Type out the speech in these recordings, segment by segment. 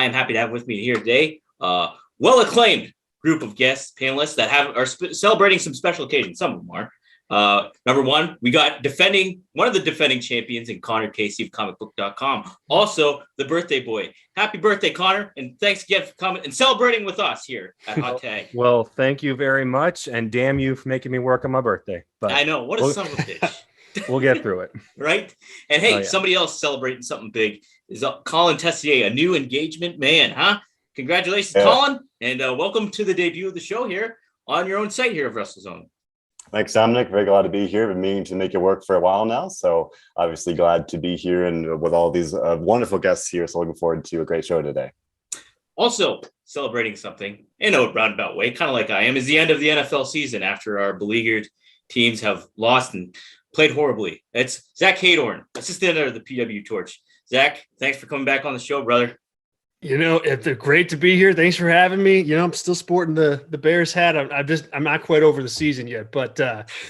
am happy to have with me here today well-acclaimed group of guests, panelists that are celebrating some special occasions. Some of them are. Number one, we got one of the defending champions in Connor Casey of comicbook.com. Also, the birthday boy. Happy birthday, Connor. And thanks again for coming and celebrating with us here at Hot Tag. Well, thank you very much. And damn you for making me work on my birthday. But I know. What a son of a bitch. We'll get through it. Right? And hey, somebody else celebrating something big is Colin Tessier, a new engagement man, huh? Congratulations, Colin. And welcome to the debut of the show here on your own site here of WrestleZone. Thanks, Dominic. Very glad to be here. Been meaning to make it work for a while now. So obviously glad to be here and with all these wonderful guests here. So looking forward to a great show today. Also celebrating something in a roundabout way, kind of like I am, is the end of the NFL season after our beleaguered teams have lost and played horribly. It's Zack Heydorn, assistant editor of the PWTorch. Zack, thanks for coming back on the show, brother. It's great to be here. Thanks for having me. I'm still sporting the Bears hat. I'm not quite over the season yet, but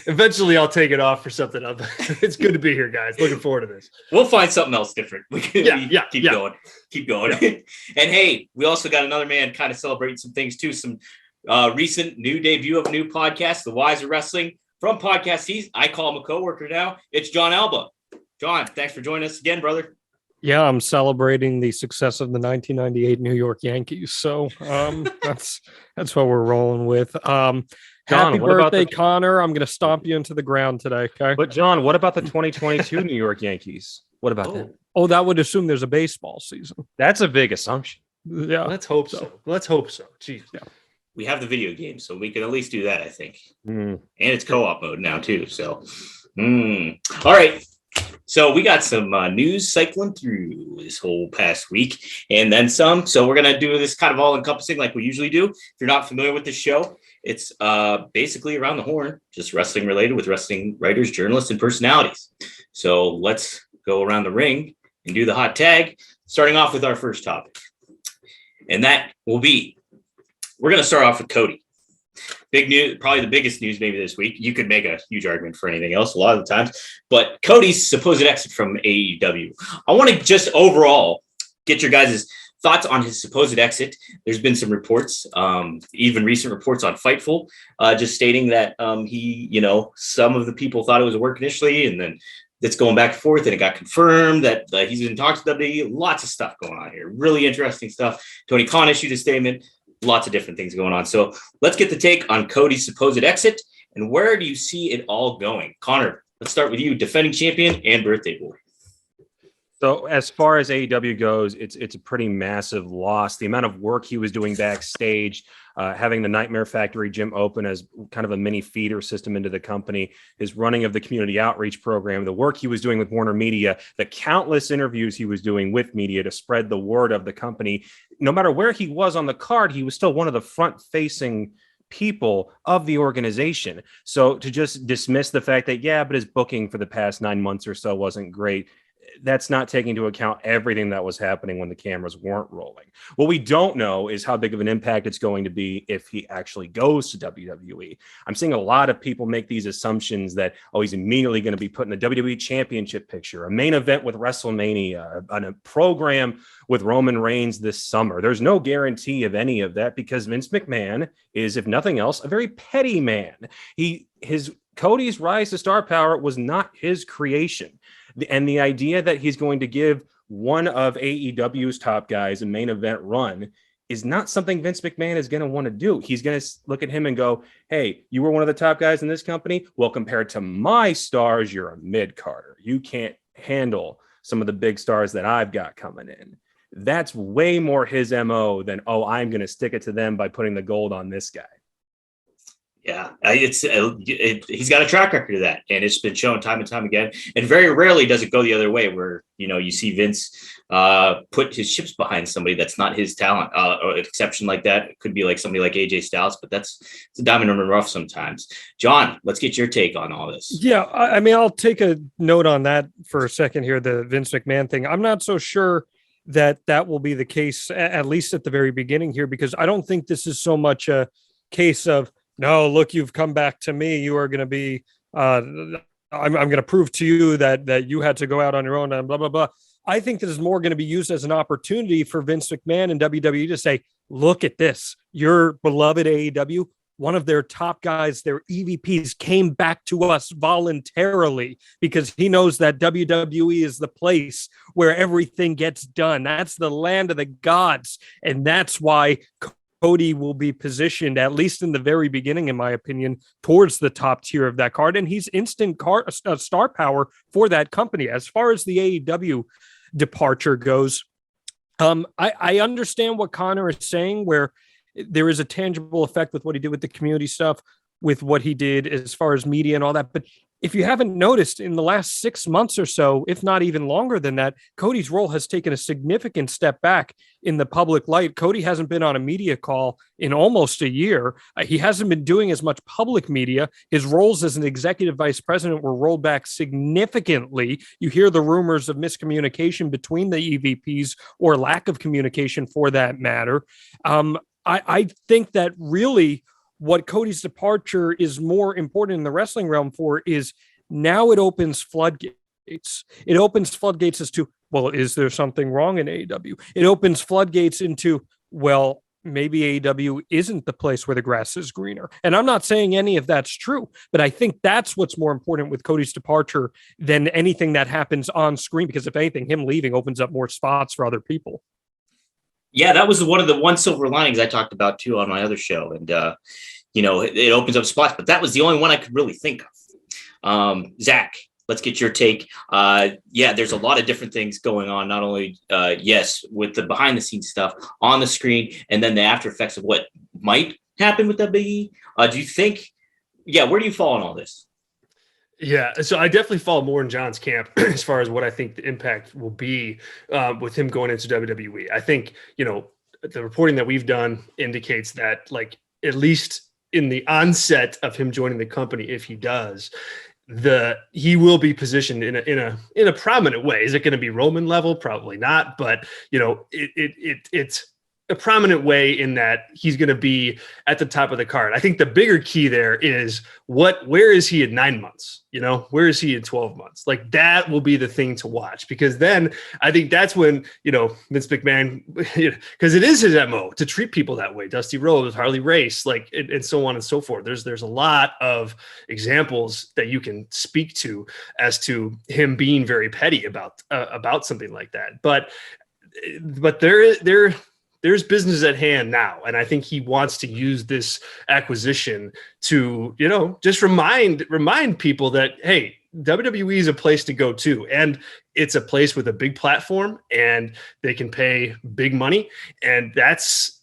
eventually I'll take it off for something else. It's good to be here, guys. Looking forward to this. We'll find something else different. We keep going. Yeah. And hey, we also got another man kind of celebrating some things too. Some recent new debut of a new podcast, The Wise of Wrestling, from Podcast. I call him a coworker now. It's John Alba. John, thanks for joining us again, brother. Yeah, I'm celebrating the success of the 1998 New York Yankees. So that's what we're rolling with. John, happy birthday, Connor. I'm going to stomp you into the ground today. Okay. But John, what about the 2022 New York Yankees? What about that? Oh, that would assume there's a baseball season. That's a big assumption. Yeah. Let's hope so. Jeez. Yeah. We have the video game, so we can at least do that, I think. And it's co-op mode now, too. So, all right. So we got some news cycling through this whole past week and then some. So we're going to do this kind of all encompassing like we usually do. If you're not familiar with the show, it's basically around the horn, just wrestling related with wrestling writers, journalists, and personalities. So let's go around the ring and do the hot tag, starting off with our first topic. And that will be, we're going to start off with Cody. Big news, probably the biggest news maybe this week. You could make a huge argument for anything else a lot of the times, but Cody's supposed exit from AEW. I want to just overall get your guys' thoughts on his supposed exit. There's been some reports, even recent reports on Fightful, just stating that some of the people thought it was a work initially, and then it's going back and forth, and it got confirmed that he's in talks with WWE. Lots of stuff going on here. Really interesting stuff. Tony Khan issued a statement. Lots of different things going on. So let's get the take on Cody's supposed exit and where do you see it all going? Connor, let's start with you, defending champion and birthday boy. So as far as AEW goes, it's a pretty massive loss. The amount of work he was doing backstage, having the Nightmare Factory gym open as kind of a mini feeder system into the company, his running of the community outreach program, the work he was doing with Warner Media, the countless interviews he was doing with media to spread the word of the company. No matter where he was on the card, he was still one of the front-facing people of the organization. So to just dismiss the fact that, but his booking for the past 9 months or so wasn't great, that's not taking into account everything that was happening when the cameras weren't rolling. What we don't know is how big of an impact it's going to be if he actually goes to WWE. I'm seeing a lot of people make these assumptions that, he's immediately going to be put in the WWE Championship picture, a main event with WrestleMania, a program with Roman Reigns this summer. There's no guarantee of any of that because Vince McMahon is, if nothing else, a very petty man. Cody's rise to star power was not his creation. And the idea that he's going to give one of AEW's top guys a main event run is not something Vince McMahon is going to want to do. He's going to look at him and go, hey, you were one of the top guys in this company? Well, compared to my stars, you're a mid-carder. You can't handle some of the big stars that I've got coming in. That's way more his MO than, I'm going to stick it to them by putting the gold on this guy. Yeah, he's got a track record of that, and it's been shown time and time again. And very rarely does it go the other way, where you see Vince put his chips behind somebody that's not his talent. An exception like that could be like somebody like AJ Styles, but it's a diamond in the rough sometimes. John, let's get your take on all this. Yeah, I mean, I'll take a note on that for a second here. The Vince McMahon thing. I'm not so sure that will be the case, at least at the very beginning here, because I don't think this is so much a case of, no, look, you've come back to me. You are going to be, I'm going to prove to you that you had to go out on your own and blah, blah, blah. I think this is more going to be used as an opportunity for Vince McMahon and WWE to say, look at this, your beloved AEW, one of their top guys, their EVPs, came back to us voluntarily because he knows that WWE is the place where everything gets done. That's the land of the gods. And that's why Cody will be positioned, at least in the very beginning, in my opinion, towards the top tier of that card. And he's instant star power for that company. As far as the AEW departure goes, I understand what Connor is saying, where there is a tangible effect with what he did with the community stuff, with what he did as far as media and all that. But if you haven't noticed, in the last 6 months or so, if not even longer than that, Cody's role has taken a significant step back in the public light. Cody hasn't been on a media call in almost a year. He hasn't been doing as much public media. His roles as an executive vice president were rolled back significantly. You hear the rumors of miscommunication between the EVPs, or lack of communication for that matter. I think that really what Cody's departure is more important in the wrestling realm for is now it opens floodgates. It opens floodgates as to, well, is there something wrong in AEW? It opens floodgates into, well, maybe AEW isn't the place where the grass is greener. And I'm not saying any of that's true, but I think that's what's more important with Cody's departure than anything that happens on screen, because if anything, him leaving opens up more spots for other people. Yeah, that was one of the one silver linings I talked about too on my other show. And, it opens up spots, but that was the only one I could really think of. Zack, let's get your take. There's a lot of different things going on, not only, with the behind the scenes stuff on the screen, and then the after effects of what might happen with WWE. Do you think, where do you fall on all this? Yeah, so I definitely fall more in John's camp as far as what I think the impact will be with him going into WWE. I think, the reporting that we've done indicates that, like, at least in the onset of him joining the company, if he does, he will be positioned in a prominent way. Is it going to be Roman level? Probably not, but it's a prominent way in that he's going to be at the top of the card. I think the bigger key there is where is he in 9 months? Where is he in 12 months? Like, that will be the thing to watch, because then I think that's when, Vince McMahon, because it is his MO to treat people that way. Dusty Rhodes, Harley Race, and so on and so forth. There's a lot of examples that you can speak to as to him being very petty about something like that. But there's business at hand now. And I think he wants to use this acquisition to, just remind people that, hey, WWE is a place to go to. And it's a place with a big platform, and they can pay big money. And that's,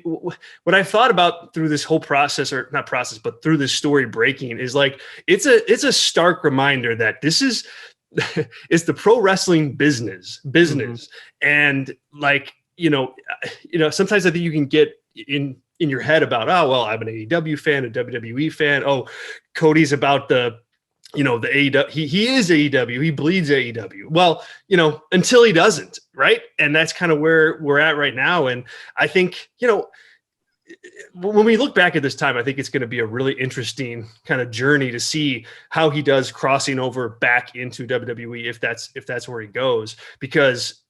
what I've thought about through this whole process, or not process, but through this story breaking, is like, it's a stark reminder that this is, it's the pro wrestling business. Mm-hmm. And like, sometimes I think you can get in your head about, oh, well, I'm an AEW fan, a WWE fan. Oh, Cody's about the AEW. He is AEW. He bleeds AEW. Well, until he doesn't, right? And that's kind of where we're at right now. And I think, when we look back at this time, I think it's going to be a really interesting kind of journey to see how he does crossing over back into WWE, if that's where he goes, because,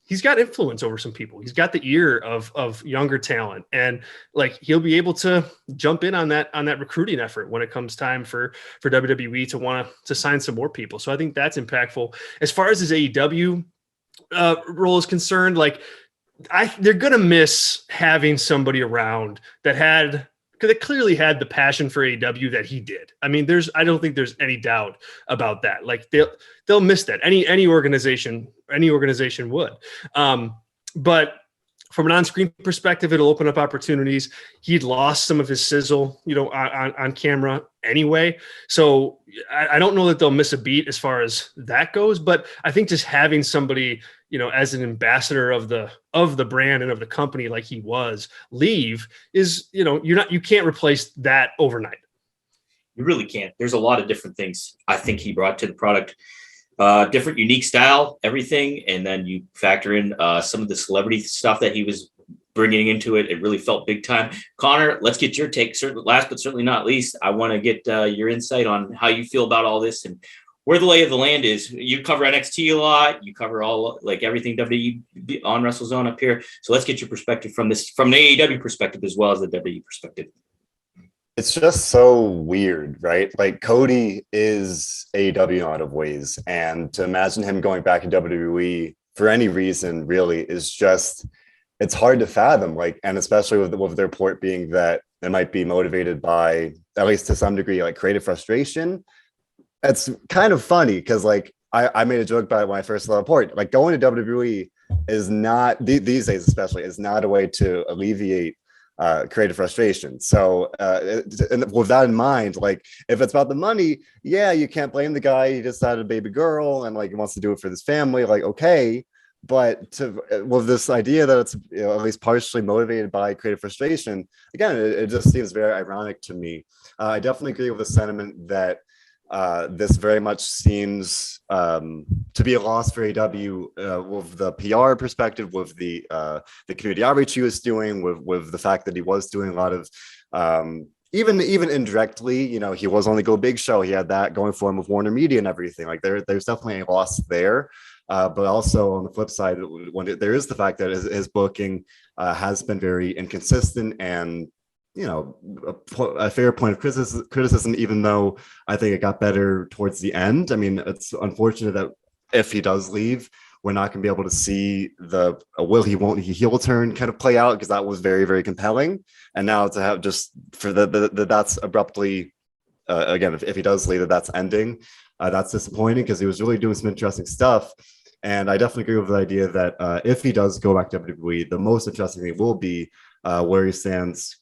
he's got influence over some people. He's got the ear of younger talent, and like, he'll be able to jump in on that recruiting effort when it comes time for WWE to want to sign some more people. So I think that's impactful. As far as his AEW role is concerned, like, they're going to miss having somebody around that clearly had the passion for AEW that he did. I mean, I don't think there's any doubt about that. Like, they'll miss that. Any organization would. But from an on-screen perspective, it'll open up opportunities. He'd lost some of his sizzle, on camera anyway. So I don't know that they'll miss a beat as far as that goes. But I think just having somebody, as an ambassador of the brand and of the company, like he was, leave is, you can't replace that overnight. You really can't. There's a lot of different things I think he brought to the product. Different, unique style, everything. And then you factor in some of the celebrity stuff that he was bringing into it. It really felt big time. Connor, let's get your take. Last but certainly not least, I want to get your insight on how you feel about all this and where the lay of the land is. You cover NXT a lot. You cover all like everything WWE on WrestleZone up here. So let's get your perspective from an AEW perspective as well as the WWE perspective. It's just so weird, right? Like Cody is AEW in a lot of ways, and to imagine him going back to WWE for any reason really is just, it's hard to fathom. Like, and especially with their report being that it might be motivated by, at least to some degree, like creative frustration. It's kind of funny because like I made a joke about it when I first saw the report. Like going to WWE is not, these days especially, is not a way to alleviate creative frustration. So and with that in mind, like if it's about the money, yeah, you can't blame the guy. He just had a baby girl and like he wants to do it for his family. Like, okay. But with this idea that it's at least partially motivated by creative frustration, again, it just seems very ironic to me. I definitely agree with the sentiment that this very much seems to be a loss for AEW with the PR perspective, with the community outreach he was doing, with the fact that he was doing a lot of even indirectly, you know, he was on the Go Big show. He had that going for him with Warner Media and everything. Like there's definitely a loss there. But also on the flip side, there is the fact that his booking has been very inconsistent and, you know, a fair point of criticism, even though I think it got better towards the end. I mean, it's unfortunate that if he does leave, we're not going to be able to see the won't he heel turn kind of play out, because that was very, very compelling. And now to have just for that's abruptly, again, if he does leave, that's ending. That's disappointing because he was really doing some interesting stuff. And I definitely agree with the idea that if he does go back to WWE, the most interesting thing will be where he stands,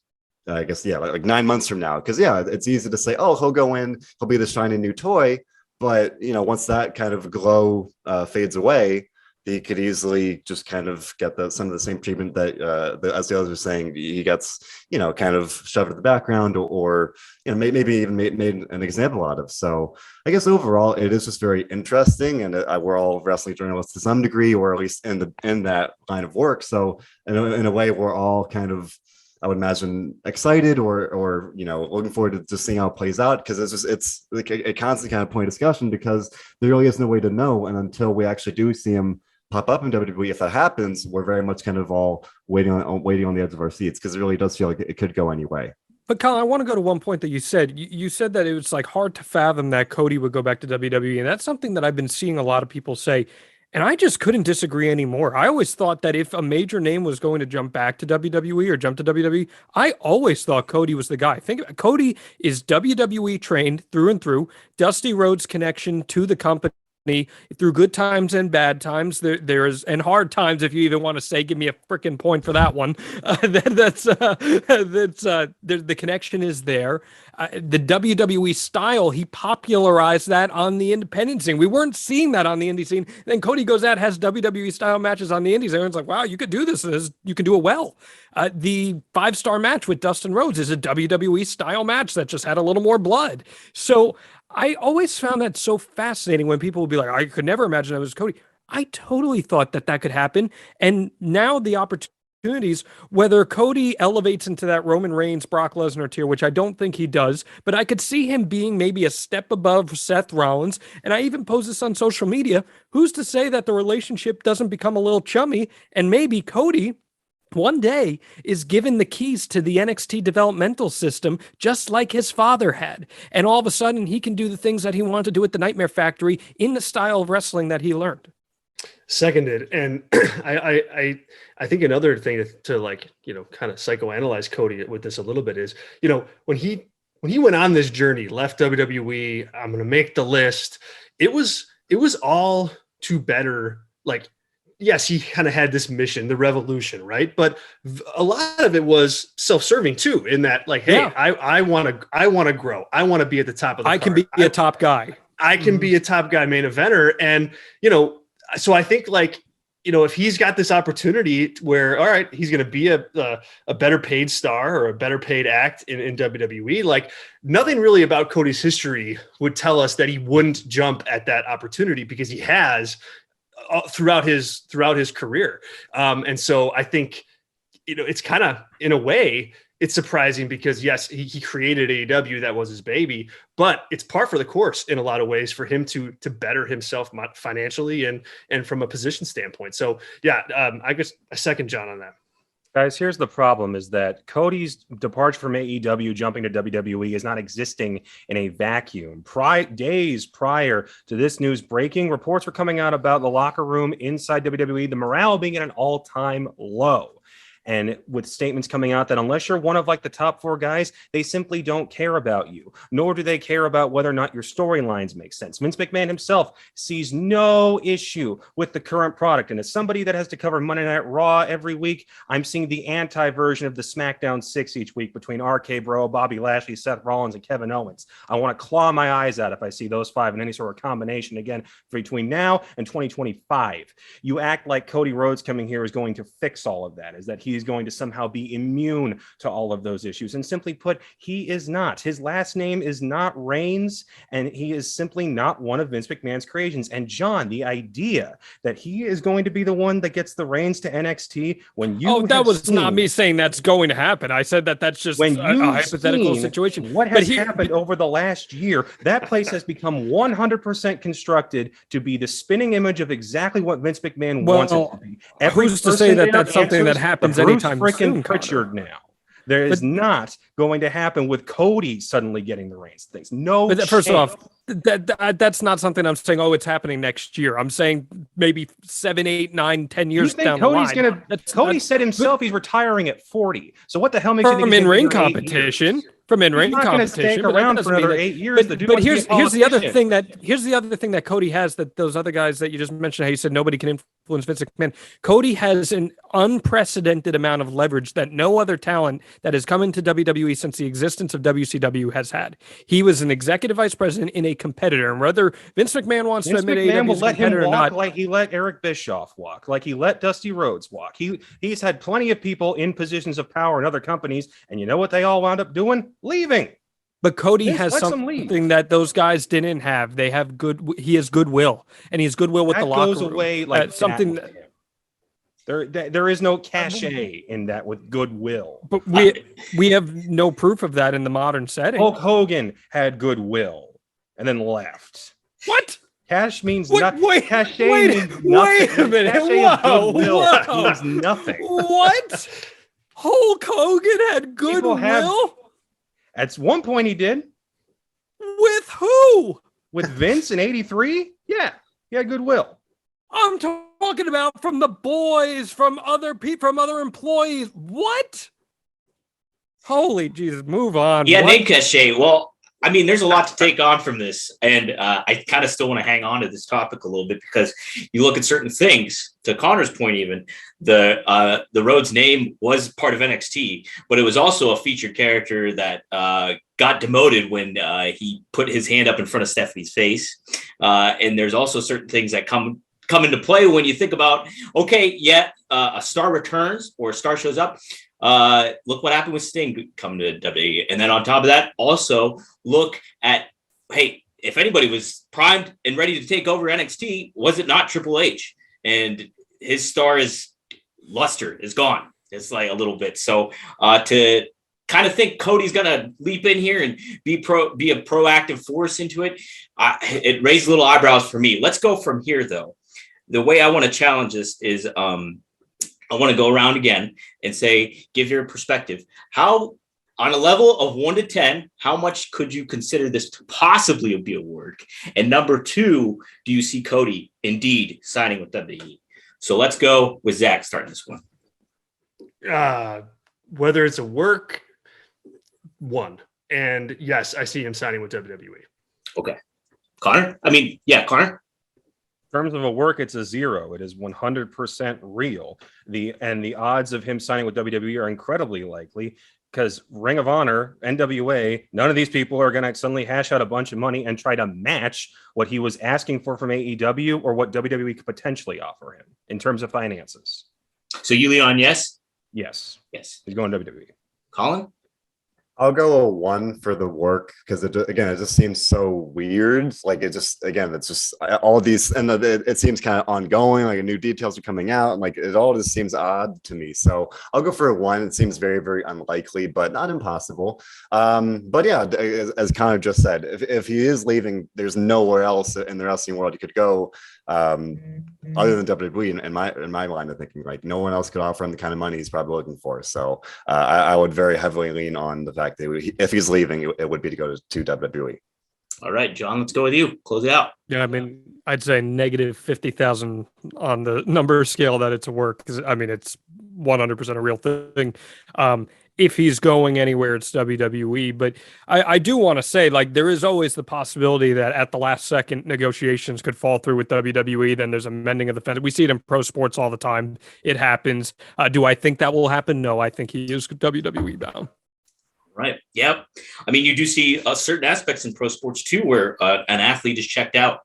I guess, yeah, like 9 months from now. Because, yeah, it's easy to say, oh, he'll go in, he'll be the shiny new toy. But, you know, once that kind of glow fades away, he could easily just kind of get some of the same treatment that, as the others were saying, he gets, you know, kind of shoved in the background or you know, maybe even made an example out of. So I guess overall, it is just very interesting. And we're all wrestling journalists to some degree, or at least in that line of work. So in a way, we're all kind of, I would imagine, excited or you know, looking forward to just seeing how it plays out, because it's like a constant kind of point of discussion, because there really is no way to know. And until we actually do see him pop up in WWE, if that happens, we're very much kind of all waiting on the edge of our seats, because it really does feel like it could go any way. But Colin, I want to go to one point that you said. You said that it was like hard to fathom that Cody would go back to WWE, and that's something that I've been seeing a lot of people say. And I just couldn't disagree anymore. I always thought that if a major name was going to jump back to WWE or jump to WWE, I always thought Cody was the guy. Cody is WWE trained through and through. Dusty Rhodes' connection to the company through good times and bad times, there's and hard times, if you even want to say, give me a freaking point for that one. The connection is there. The WWE style, he popularized that on the independent scene. We weren't seeing that on the indie scene. Then Cody goes out, has WWE style matches on the indies. Everyone's like, wow, you could do this. You can do it well. The 5-star match with Dustin Rhodes is a WWE style match that just had a little more blood. So I always found that so fascinating when people would be like, I could never imagine it was Cody. I totally thought that could happen. And now the opportunities, whether Cody elevates into that Roman Reigns, Brock Lesnar tier, which I don't think he does, but I could see him being maybe a step above Seth Rollins. And I even post this on social media. Who's to say that the relationship doesn't become a little chummy, and maybe Cody one day is given the keys to the NXT developmental system, just like his father had. And all of a sudden he can do the things that he wanted to do at the Nightmare Factory in the style of wrestling that he learned. Seconded. And I think another thing to like, you know, kind of psychoanalyze Cody with this a little bit is, you know, when he went on this journey, left WWE, I'm going to make the list. It was all to better, like, yes, he kind of had this mission, the revolution, right? But a lot of it was self-serving too, in that, like, hey, yeah. I want to grow. I want to be at the top of the card. Can be a top guy. I can be a top guy main eventer. And, you know, so I think, like, you know, if he's got this opportunity where, all right, he's going to be a better paid star or a better paid act in WWE, like, nothing really about Cody's history would tell us that he wouldn't jump at that opportunity, because he has throughout his career. And so I think, you know, it's kind of, in a way, it's surprising because yes, he created AEW, that was his baby, but it's par for the course in a lot of ways for him to better himself financially and from a position standpoint. So yeah, I guess I second John on that. Guys, here's the problem is that Cody's departure from AEW, jumping to WWE, is not existing in a vacuum. Days prior to this news breaking, reports were coming out about the locker room inside WWE, the morale being at an all-time low. And with statements coming out that unless you're one of like the top 4 guys, they simply don't care about you, nor do they care about whether or not your storylines make sense. Vince McMahon himself sees no issue with the current product. And as somebody that has to cover Monday Night Raw every week, I'm seeing the anti-version of the SmackDown 6 each week between RK Bro, Bobby Lashley, Seth Rollins, and Kevin Owens. I want to claw my eyes out if I see those 5 in any sort of combination again between now and 2025. You act like Cody Rhodes coming here is going to fix all of that, is that he's going to somehow be immune to all of those issues. And simply put, he is not. His last name is not Reigns, and he is simply not one of Vince McMahon's creations. And John, the idea that he is going to be the one that gets the reins to NXT when you that was not me saying that's going to happen. I said that that's just a hypothetical situation. What has happened over the last year, that place has become 100% constructed to be the spinning image of exactly what Vince McMahon wants it to be. Who's to say that that's something that happens anytime soon? Pritchard now. There is not going to happen with Cody suddenly getting the reins. Things no. But first off, that's not something I'm saying. Oh, it's happening next year. I'm saying maybe 7, 8, 9, 10 years down the line. Cody said himself he's retiring at 40. So what the hell makes you think from in-ring competition? From in-ring competition, but around for another 8 years. But here's the other thing that Cody has that those other guys that you just mentioned, how you said nobody can influence Vince McMahon. Cody has an unprecedented amount of leverage that no other talent that has come into WWE since the existence of WCW has had. He was an executive vice president in a competitor, and whether Vince McMahon wants to admit AEW is a competitor or not, like he let Eric Bischoff walk, like he let Dusty Rhodes walk. He's had plenty of people in positions of power in other companies, and you know what they all wound up doing? Leaving. But Cody has something that those guys didn't have. He has goodwill, and he has goodwill with the locker room. Goes away like something. There is no cachet in that with goodwill. But we have no proof of that in the modern setting. Hulk Hogan had goodwill and then left. What? Cash means nothing. Cachet means nothing. Wait a minute. Whoa. Means nothing. What? Hulk Hogan had goodwill? At one point he did. With who? With Vince in 83? Yeah, he had goodwill. I'm talking about from the boys, from other people, from other employees. What? Holy Jesus, move on. Yeah, name cachet. Well, I mean, there's a lot to take on from this, and I kind of still want to hang on to this topic a little bit because you look at certain things. To Connor's point, even the Rhodes name was part of NXT, but it was also a featured character that got demoted when he put his hand up in front of Stephanie's face. And there's also certain things that come into play when you think about, okay, a star returns or a star shows up. Look what happened with Sting coming to WWE. And then on top of that, also look at, hey, if anybody was primed and ready to take over NXT, was it not Triple H? And his star luster is gone. It's like a little bit. So to kind of think Cody's going to leap in here and be a proactive force into it, it raised little eyebrows for me. Let's go from here, though. The way I want to challenge this is I want to go around again and say, give your perspective. How, on a level of 1 to 10, how much could you consider this to possibly be a work? And number 2, do you see Cody indeed signing with WWE? So let's go with Zack starting this one. Whether it's a work, 1. And yes, I see him signing with WWE. Okay. Connor? Connor? In terms of a work, it's a 0. It is 100% real. The odds of him signing with WWE are incredibly likely because Ring of Honor, NWA, none of these people are going to suddenly hash out a bunch of money and try to match what he was asking for from AEW or what WWE could potentially offer him in terms of finances. So you lean on yes? Yes. Yes. He's going to WWE. Colin? I'll go a 1 for the work because it just seems so weird. Like it's just all these, and it seems kind of ongoing. Like new details are coming out, and like it all just seems odd to me. So I'll go for a 1. It seems very, very unlikely, but not impossible. But yeah, as Connor just said, if he is leaving, there's nowhere else in the wrestling world he could go. Other than WWE in my line of thinking, like no one else could offer him the kind of money he's probably looking for. So I would very heavily lean on the fact that if he's leaving, it would be to go to WWE. All right, John, let's go with you. Close it out. Yeah, I mean, I'd say negative 50,000 on the number scale that it's a work, because I mean it's 100% a real thing. If he's going anywhere, it's WWE. But I do want to say, like, there is always the possibility that at the last second negotiations could fall through with WWE. Then there's a mending of the fence. We see it in pro sports all the time. It happens. Do I think that will happen? No, I think he is WWE bound. Right. Yep. I mean, you do see certain aspects in pro sports too, where an athlete is checked out,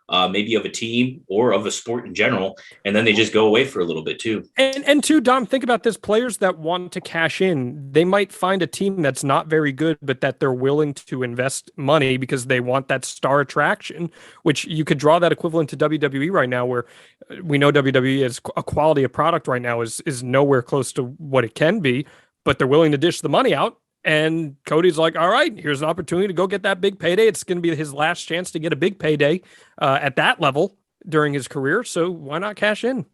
maybe of a team or of a sport in general, and then they just go away for a little bit too. And too, Dom, think about this: players that want to cash in, they might find a team that's not very good, but that they're willing to invest money because they want that star attraction. Which you could draw that equivalent to WWE right now, where we know WWE is a quality of product right now is nowhere close to what it can be, but they're willing to dish the money out. And Cody's like, all right, here's an opportunity to go get that big payday. It's going to be his last chance to get a big payday at that level during his career. So why not cash in?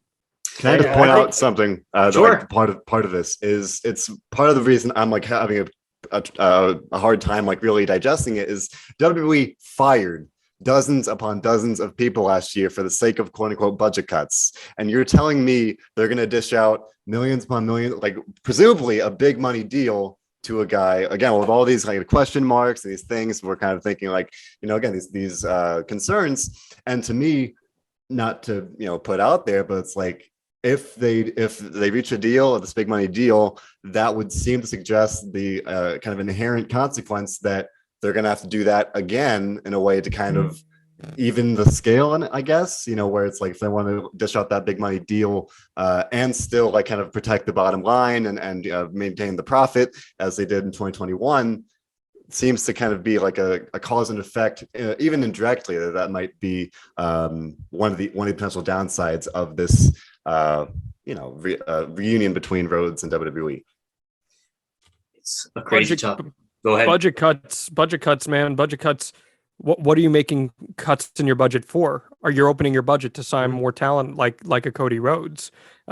Can I just point out something? Sure. Like part of this is it's part of the reason I'm like having a hard time like really digesting it is WWE fired dozens upon dozens of people last year for the sake of quote unquote budget cuts. And you're telling me they're going to dish out millions upon millions, like presumably a big money deal to a guy again with all these like question marks and these things. We're kind of thinking like, again, these concerns. And to me, not to put out there, but it's like if they reach a deal or this big money deal, that would seem to suggest the kind of inherent consequence that they're going to have to do that again in a way to kind of even the scale in it, I guess, where it's like if they want to dish out that big money deal and still like kind of protect the bottom line and maintain the profit as they did in 2021, seems to kind of be like a cause and effect, even indirectly, that might be one of the potential downsides of this, reunion between Rhodes and WWE. It's a crazy topic. Go ahead. Budget cuts, man. Budget cuts. What are you making cuts in your budget for? Are you opening your budget to sign more talent like a Cody Rhodes?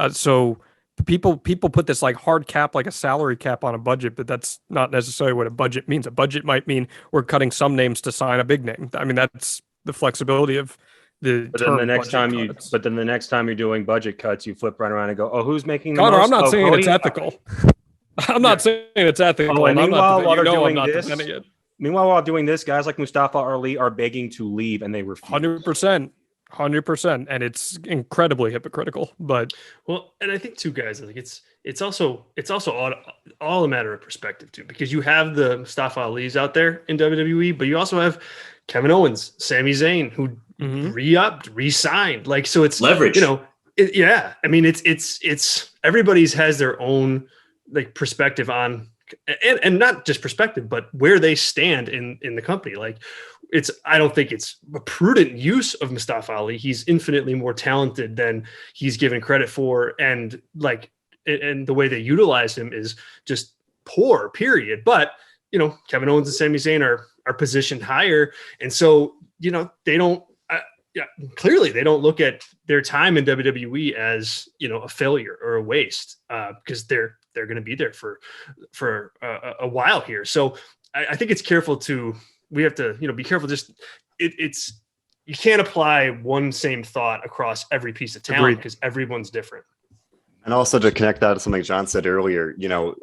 So people put this like hard cap, like a salary cap on a budget, but that's not necessarily what a budget means. A budget might mean we're cutting some names to sign a big name. I mean, that's the flexibility of the. But then the next time you're doing budget cuts, you flip right around and go, "Oh, who's making the Connor, most?" I'm not saying Cody? it's ethical. I'm not saying it's ethical. And meanwhile, while they're doing it. doing this, guys like Mustafa Ali are begging to leave, and they refuse. 100%, and it's incredibly hypocritical. But and I think too, guys, like it's also all a matter of perspective too, because you have the Mustafa Ali's out there in WWE, but you also have Kevin Owens, Sami Zayn, who re-upped, re-signed, like so it's leverage. I mean it's everybody's has their own like perspective on. And not just perspective, but where they stand in the company. Like I don't think it's a prudent use of Mustafa Ali. He's infinitely more talented than he's given credit for. And the way they utilize him is just poor, period. But, Kevin Owens and Sami Zayn are positioned higher. And so, they don't, clearly they don't look at their time in WWE as, a failure or a waste because they're going to be there for a while here. So I think it's we have to, be careful. Just you can't apply one same thought across every piece of talent because everyone's different. And also to connect that to something John said earlier,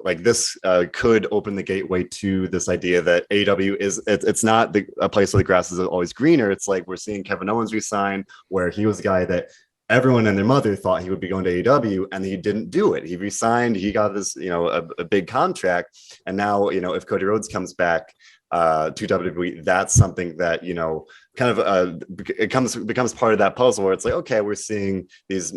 like this could open the gateway to this idea that AEW it's not a place where the grass is always greener. It's like we're seeing Kevin Owens resign, where he was a guy that everyone and their mother thought he would be going to AEW, and he didn't do it. He resigned. He got this, a big contract. And now, if Cody Rhodes comes back to WWE, that's something that, kind of it becomes part of that puzzle where it's like, okay, we're seeing these,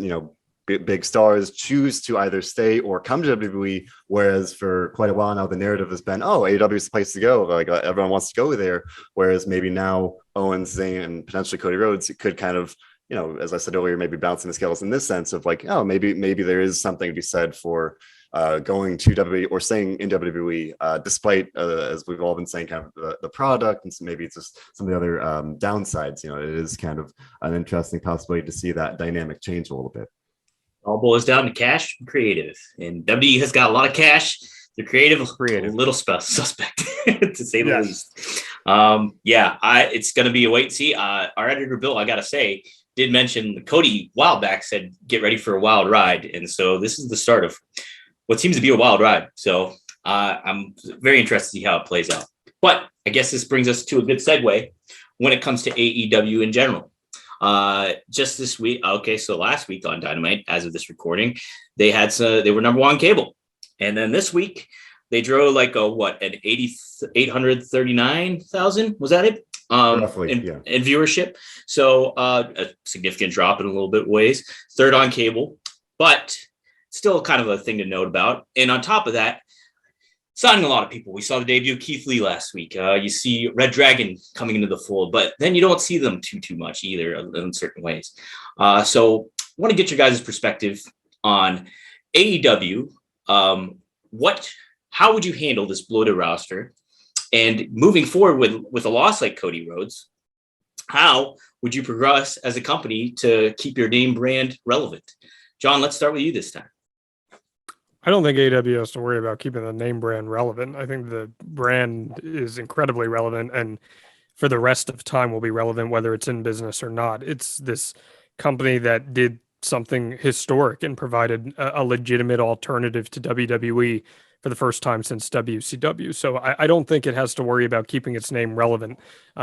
big stars choose to either stay or come to WWE, whereas for quite a while now the narrative has been, oh, AEW is the place to go, like everyone wants to go there, whereas maybe now Owens, Zayn, and potentially Cody Rhodes could kind of, as I said earlier, maybe bouncing the scales in this sense of like, oh, maybe there is something to be said for going to WWE or staying in WWE, despite, as we've all been saying, kind of the product, and so maybe it's just some of the other downsides. It is kind of an interesting possibility to see that dynamic change a little bit. All boils down to cash and creative, and WWE has got a lot of cash. They're creative. A little suspect, to say the least. It's going to be a wait and see. Our editor Bill, I got to say, did mention Cody a while back said get ready for a wild ride, and so this is the start of what seems to be a wild ride. So I'm very interested to see how it plays out. But I guess this brings us to a good segue when it comes to AEW in general. Just this week, so last week on Dynamite, as of this recording, they were number one cable, and then this week they drove like an 839,000, was that it? Roughly, in viewership. So a significant drop in a little bit ways. Third on cable, but still kind of a thing to note about. And on top of that, signing a lot of people. We saw the debut of Keith Lee last week. You see Red Dragon coming into the fold, but then you don't see them too much either in certain ways. So I want to get your guys' perspective on AEW. How would you handle this bloated roster? And moving forward with a loss like Cody Rhodes, how would you progress as a company to keep your name brand relevant? John, let's start with you this time. I don't think AEW has to worry about keeping the name brand relevant. I think the brand is incredibly relevant, and for the rest of time will be relevant whether it's in business or not. It's this company that did something historic and provided a legitimate alternative to WWE for the first time since WCW. So I don't think it has to worry about keeping its name relevant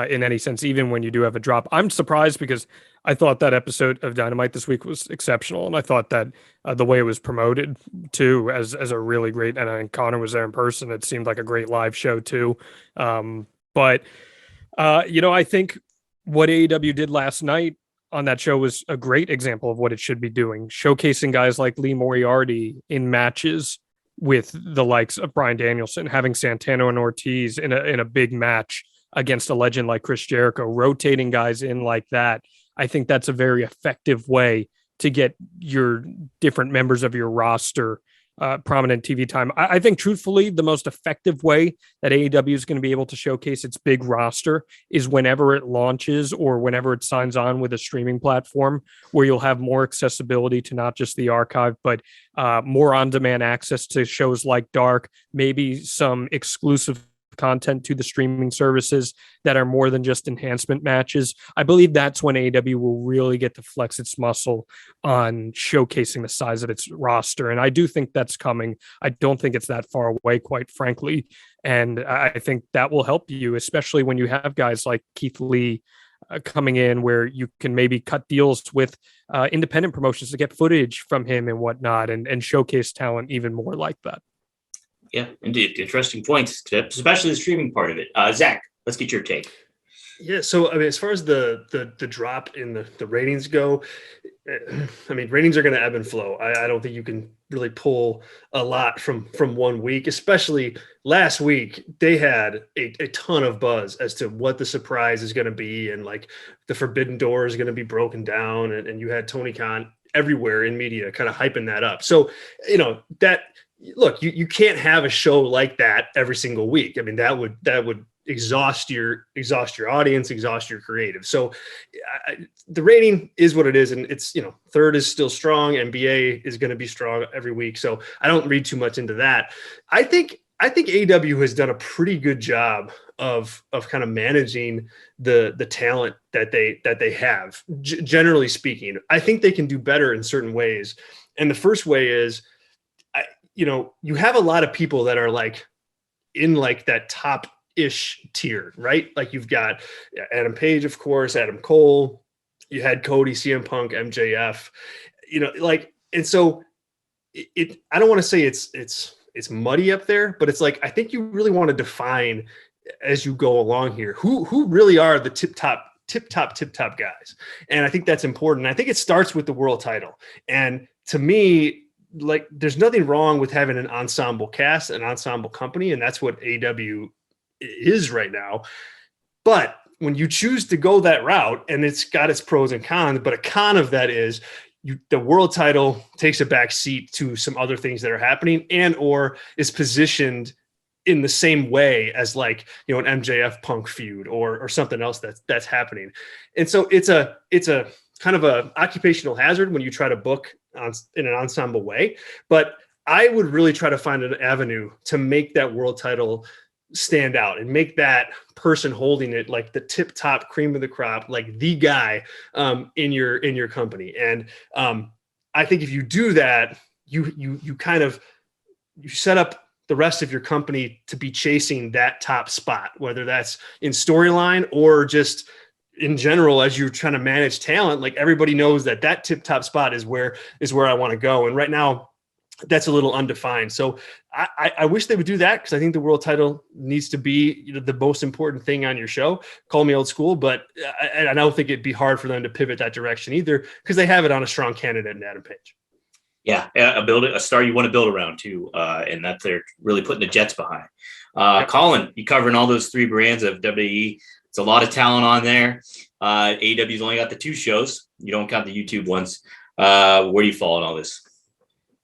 in any sense, even when you do have a drop. I'm surprised because I thought that episode of Dynamite this week was exceptional. And I thought that the way it was promoted too, as a really great, and Connor was there in person. It seemed like a great live show too. I think what AEW did last night on that show was a great example of what it should be doing, showcasing guys like Lee Moriarty in matches with the likes of Bryan Danielson, having Santana and Ortiz in a big match against a legend like Chris Jericho, rotating guys in like that. I think that's a very effective way to get your different members of your roster prominent TV time. I think truthfully, the most effective way that AEW is going to be able to showcase its big roster is whenever it launches or whenever it signs on with a streaming platform where you'll have more accessibility to not just the archive, but more on-demand access to shows like Dark, maybe some exclusive content to the streaming services that are more than just enhancement matches. I believe that's when AEW will really get to flex its muscle on showcasing the size of its roster. And I do think that's coming. I don't think it's that far away, quite frankly. And I think that will help you, especially when you have guys like Keith Lee coming in, where you can maybe cut deals with independent promotions to get footage from him and whatnot, and showcase talent even more like that. Yeah, indeed. Interesting points, especially the streaming part of it. Zach, let's get your take. Yeah, so I mean, as far as the drop in the ratings go, I mean, ratings are going to ebb and flow. I don't think you can really pull a lot from one week, especially last week. They had a ton of buzz as to what the surprise is going to be, and like the forbidden door is going to be broken down, and you had Tony Khan everywhere in media kind of hyping that up. So, that. Look, you can't have a show like that every single week. I mean, that would exhaust your audience, exhaust your creative. So the rating is what it is. And it's, third is still strong. NBA is going to be strong every week. So I don't read too much into that. I think AEW has done a pretty good job of kind of managing the talent that they have. Generally speaking, I think they can do better in certain ways. And the first way is, you have a lot of people that are like in like that top-ish tier, right? Like you've got Adam Page, of course, Adam Cole, you had Cody, CM Punk, MJF, and so I don't want to say it's muddy up there, but it's like, I think you really want to define as you go along here, who really are the top tip top guys. And I think that's important. I think it starts with the world title. And to me, like, there's nothing wrong with having an ensemble cast, an ensemble company. And that's what AEW is right now. But when you choose to go that route, and it's got its pros and cons, but a con of that is the world title takes a back seat to some other things that are happening, and or is positioned in the same way as, like, you know, an MJF Punk feud or something else that's happening. And so it's a kind of a occupational hazard when you try to book in an ensemble way. But I would really try to find an avenue to make that world title stand out and make that person holding it like the tip top cream of the crop, like the guy in your company. And I think if you do that, you kind of, you set up the rest of your company to be chasing that top spot, whether that's in storyline or just in general, as you're trying to manage talent. Like, everybody knows that tip top spot is where I want to go. And right now, that's a little undefined. So I wish they would do that, because I think the world title needs to be, you know, the most important thing on your show. Call me old school, but I don't think it'd be hard for them to pivot that direction either, because they have it on a strong candidate in Adam Page. Yeah, a star you want to build around too, and that they're really putting the Jets behind. Colin, you covering all those 3 brands of WWE. It's a lot of talent on there. AEW's only got the 2 shows. You don't count the YouTube ones. Where do you fall in all this?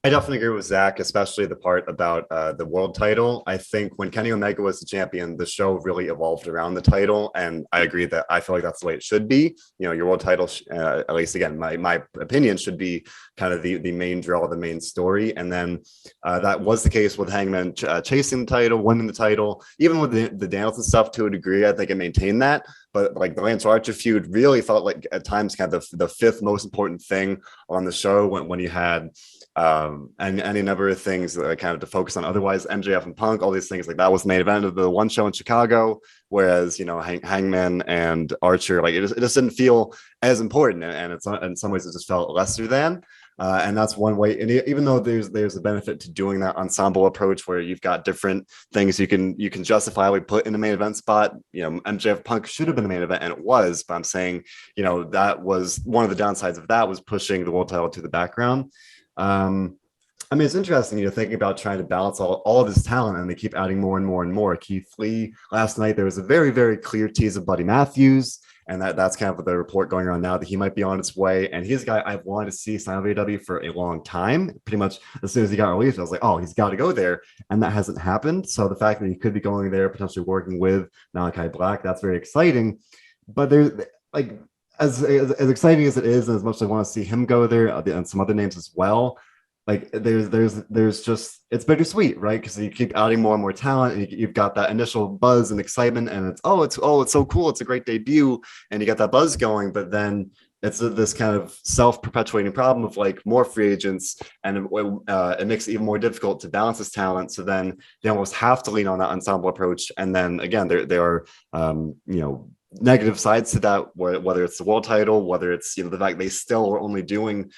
I definitely agree with Zack, especially the part about the world title. I think when Kenny Omega was the champion, the show really evolved around the title, and I agree that I feel like that's the way it should be. You know, your world title, at least again, my opinion, should be kind of the main draw, the main story. And then that was the case with Hangman chasing the title, winning the title, even with the Danielson stuff to a degree. I think it maintained that. But like the Lance Archer feud really felt like at times kind of the 5th most important thing on the show when you had and any number of things that kind of to focus on. Otherwise, MJF and Punk, all these things, like that was the main event of the one show in Chicago, whereas, you know, Hangman and Archer, like it just didn't feel as important, and it's in some ways it just felt lesser than. And that's one way. And even though there's a benefit to doing that ensemble approach where you've got different things you can justifiably put in the main event spot. You know, MJF Punk should have been the main event, and it was. But I'm saying, you know, that was one of the downsides of that, was pushing the world title to the background. I mean, it's interesting, you know, thinking about trying to balance all of this talent, and they keep adding more and more and more. Keith Lee, last night, there was a very, very clear tease of Buddy Matthews, and that's kind of the report going on now that he might be on its way. And he's a guy I've wanted to see sign with AEW for a long time. Pretty much as soon as he got released, I was like, oh, he's got to go there. And that hasn't happened. So the fact that he could be going there, potentially working with Malachi Black, that's very exciting. But there's, like, as exciting as it is, and as much as I want to see him go there, and some other names as well, like there's just, it's bittersweet, right? Because you keep adding more and more talent, and you've got that initial buzz and excitement, and it's so cool, it's a great debut, and you get that buzz going. But then it's this kind of self-perpetuating problem of like more free agents, and it makes it even more difficult to balance this talent. So then they almost have to lean on that ensemble approach. And then again, there are you know, negative sides to that, whether it's the world title, whether it's, you know, the fact they still are only doing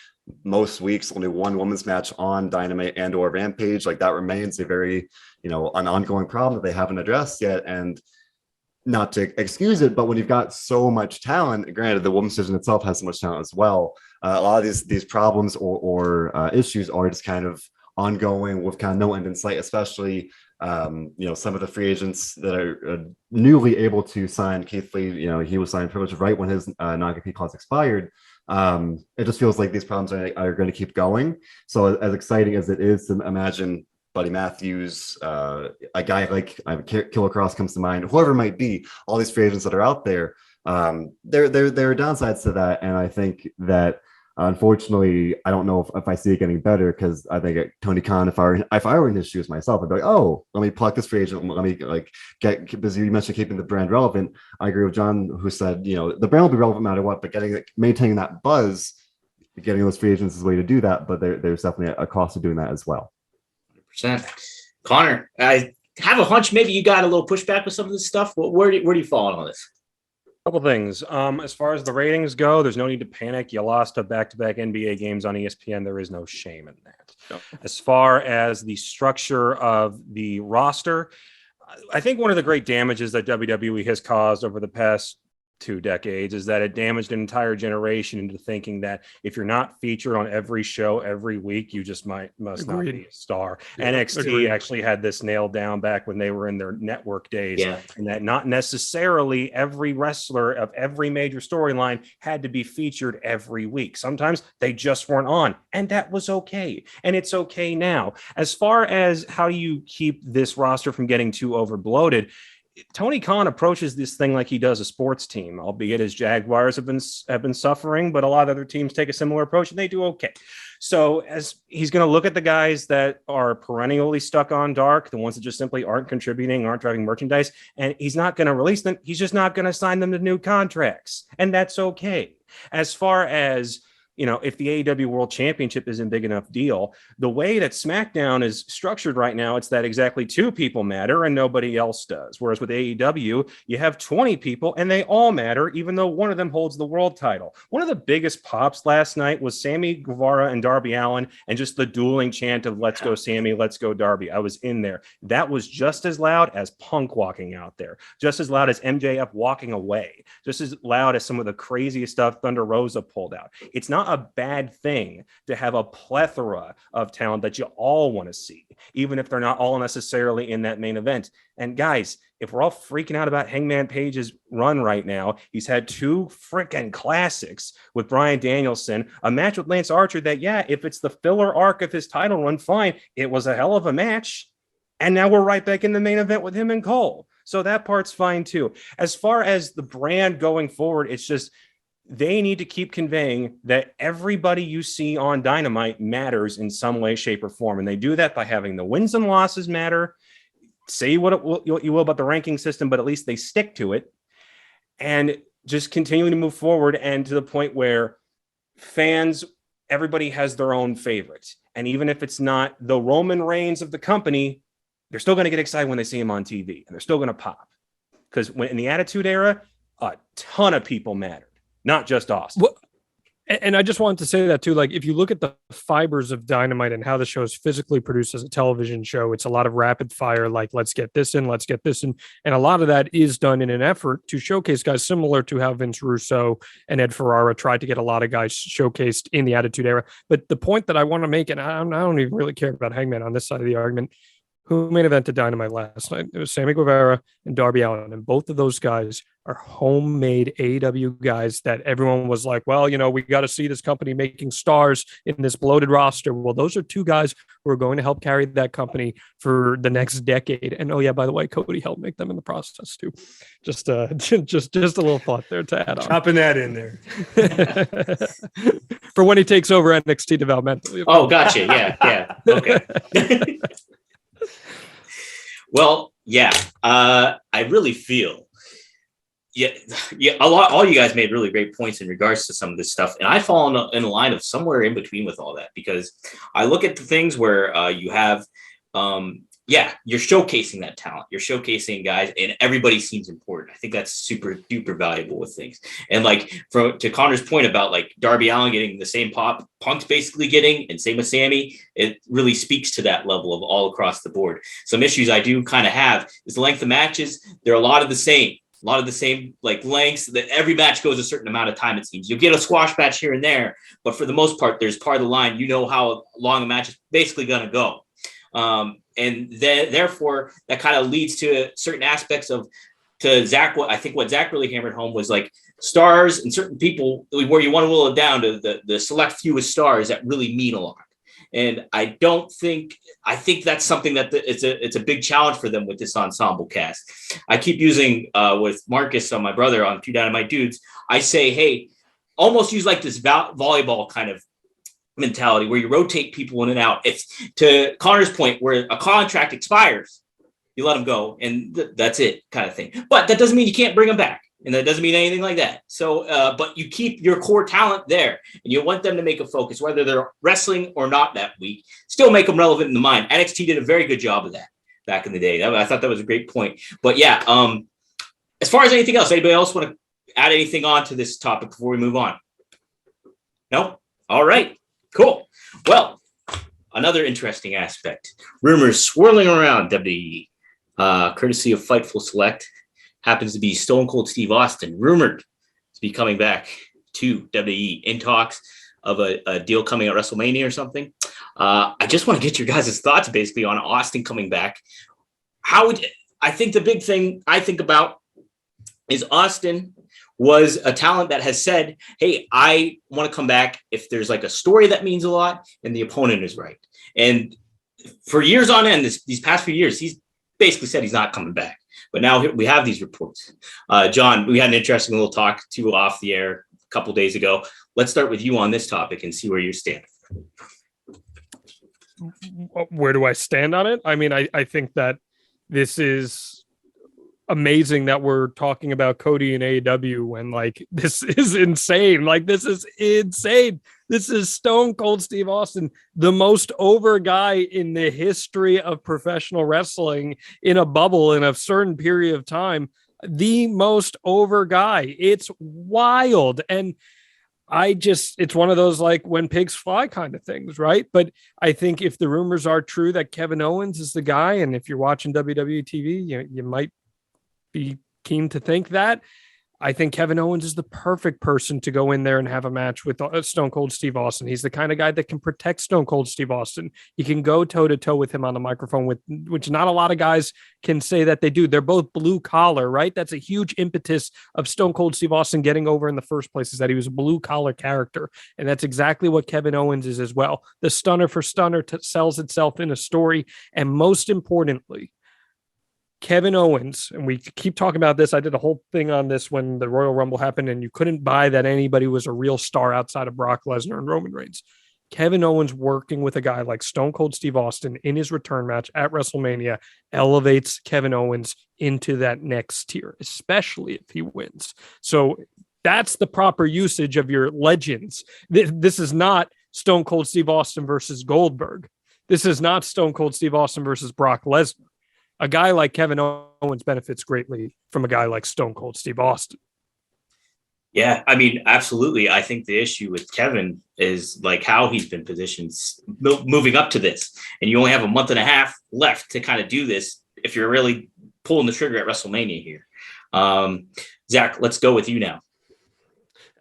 most weeks only one women's match on Dynamite and or Rampage. Like, that remains a very, you know, an ongoing problem that they haven't addressed yet. And not to excuse it, but when you've got so much talent, granted the women's division itself has so much talent as well, a lot of these problems or issues are just kind of ongoing with kind of no end in sight, especially you know, some of the free agents that are newly able to sign. Keith Lee, you know, he was signed pretty much right when his non-compete clause expired. It just feels like these problems are going to keep going. So as exciting as it is to imagine Buddy Matthews, a guy like Killer Cross comes to mind, whoever it might be, all these free agents that are out there, there are downsides to that. And I think that unfortunately, I don't know if I see it getting better, because I think Tony Khan, if I were in his shoes myself, I'd be like, oh, let me pluck this free agent. Let me like get, because you mentioned keeping the brand relevant. I agree with John, who said, you know, the brand will be relevant no matter what, but maintaining that buzz, getting those free agents is the way to do that. But there's definitely a cost to doing that as well. 100%. Connor, I have a hunch maybe you got a little pushback with some of this stuff. Where do you fall on all this? Couple things. As far as the ratings go, there's no need to panic. You lost a back-to-back NBA games on ESPN. There is no shame in that. No. As far as the structure of the roster, I think one of the great damages that WWE has caused over the past 2 decades is that it damaged an entire generation into thinking that if you're not featured on every show every week, you just must not be a star. Yeah, NXT actually had this nailed down back when they were in their network days, and that not necessarily every wrestler of every major storyline had to be featured every week. Sometimes they just weren't on, and that was okay. And it's okay now. As far as how do you keep this roster from getting too overbloated, Tony Khan approaches this thing like he does a sports team, albeit his Jaguars have been suffering, but a lot of other teams take a similar approach and they do okay. So as he's going to look at the guys that are perennially stuck on dark, the ones that just simply aren't contributing, aren't driving merchandise, and he's not going to release them. He's just not going to sign them to new contracts. And that's okay. As far as, you know, if the AEW World Championship isn't a big enough deal, the way that SmackDown is structured right now, it's that exactly 2 people matter and nobody else does. Whereas with AEW, you have 20 people and they all matter, even though one of them holds the world title. One of the biggest pops last night was Sammy Guevara and Darby Allin and just the dueling chant of "Let's go Sammy, let's go Darby." I was in there. That was just as loud as Punk walking out there, just as loud as MJF walking away, just as loud as some of the craziest stuff Thunder Rosa pulled out. It's not a bad thing to have a plethora of talent that you all want to see, even if they're not all necessarily in that main event. And guys, if we're all freaking out about Hangman Page's run right now, he's had 2 freaking classics with Bryan Danielson, a match with Lance Archer that, yeah, if it's the filler arc of his title run, fine. It was a hell of a match. And now we're right back in the main event with him and Cole. So that part's fine too. As far as the brand going forward, it's just, they need to keep conveying that everybody you see on Dynamite matters in some way, shape, or form. And they do that by having the wins and losses matter. Say what you will about the ranking system, but at least they stick to it. And just continuing to move forward, and to the point where fans, everybody has their own favorite. And even if it's not the Roman Reigns of the company, they're still going to get excited when they see him on TV. And they're still going to pop. Because when in the Attitude Era, a ton of people mattered. Not just Austin. Well, and I just wanted to say that too. Like, if you look at the fibers of Dynamite and how the show is physically produced as a television show, it's a lot of rapid fire. Like, let's get this in, let's get this in. And a lot of that is done in an effort to showcase guys, similar to how Vince Russo and Ed Ferrara tried to get a lot of guys showcased in the Attitude Era. But the point that I want to make, and I don't even really care about Hangman on this side of the argument, who main evented Dynamite last night? It was Sammy Guevara and Darby Allin. And both of those guys are homemade AEW guys that everyone was like, well, you know, we got to see this company making stars in this bloated roster. Well, those are 2 guys who are going to help carry that company for the next decade. And oh yeah, by the way, Cody helped make them in the process too. Just just a little thought there to add on. Chopping that in there. For when he takes over NXT developmentally. Oh, gotcha. Yeah. Okay. Well, yeah. I really feel, all you guys made really great points in regards to some of this stuff, and I fall in a line of somewhere in between with all that, because I look at the things where you have, you're showcasing that talent, you're showcasing guys, and everybody seems important. I think that's super duper valuable with things. And like, to Connor's point about like Darby Allin getting the same pop Punk's basically getting, and same with Sammy, it really speaks to that level of all across the board. Some issues I do kind of have is the length of matches. They're a lot of the same like lengths, that every match goes a certain amount of time. It seems you'll get a squash match here and there, but for the most part, there's part of the line, you know how long a match is basically going to go. And therefore that kind of leads to certain aspects to Zack. What I think what Zack really hammered home was like stars and certain people, where you want to whittle it down to the select few of stars that really mean a lot. And I think that's something that it's a big challenge for them with this ensemble cast. I keep using with Marcus, my brother, on 2 Dynamite Dudes, I say, hey, almost use like this volleyball kind of mentality where you rotate people in and out. It's to Connor's point, where a contract expires, you let them go, and that's it, kind of thing. But that doesn't mean you can't bring them back, and that doesn't mean anything like that. So, but you keep your core talent there, and you want them to make a focus, whether they're wrestling or not that week. Still make them relevant in the mind. NXT did a very good job of that back in the day. I thought that was a great point. But yeah, as far as anything else, anybody else want to add anything on to this topic before we move on? No? All right. Cool. Well, another interesting aspect. Rumors swirling around WWE, courtesy of Fightful Select, happens to be Stone Cold Steve Austin, rumored to be coming back to WWE, in talks of a deal coming at WrestleMania or something. I just want to get your guys' thoughts basically on Austin coming back. I think the big thing I think about is Austin was a talent that has said, hey, I want to come back if there's like a story that means a lot and the opponent is right. And for years on end, these past few years, he's basically said he's not coming back. But now we have these reports. John, we had an interesting little talk too off the air a couple of days ago. Let's start with you on this topic and see where you stand. Where do I stand on it? I mean, I think that this is amazing that we're talking about Cody and AEW when like this is insane. Like this is insane. This is Stone Cold Steve Austin, the most over guy in the history of professional wrestling in a bubble in a certain period of time. The most over guy. It's wild. And it's one of those like when pigs fly kind of things, right? But I think if the rumors are true that Kevin Owens is the guy, and if you're watching WWE TV, you might be keen to think that. I think Kevin Owens is the perfect person to go in there and have a match with Stone Cold Steve Austin. He's the kind of guy that can protect Stone Cold Steve Austin. You can go toe to toe with him on the microphone, which not a lot of guys can say that they do. They're both blue collar, right? That's a huge impetus of Stone Cold Steve Austin getting over in the first place, is that he was a blue collar character. And that's exactly what Kevin Owens is as well. The stunner for stunner sells itself in a story. And most importantly, Kevin Owens, and we keep talking about this. I did a whole thing on this when the Royal Rumble happened, and you couldn't buy that anybody was a real star outside of Brock Lesnar and Roman Reigns. Kevin Owens working with a guy like Stone Cold Steve Austin in his return match at WrestleMania elevates Kevin Owens into that next tier, especially if he wins. So that's the proper usage of your legends. This is not Stone Cold Steve Austin versus Goldberg. This is not Stone Cold Steve Austin versus Brock Lesnar. A guy like Kevin Owens benefits greatly from a guy like Stone Cold Steve Austin. Yeah, I mean, absolutely. I think the issue with Kevin is like how he's been positioned moving up to this. And you only have a month and a half left to kind of do this if you're really pulling the trigger at WrestleMania here. Zack, let's go with you now.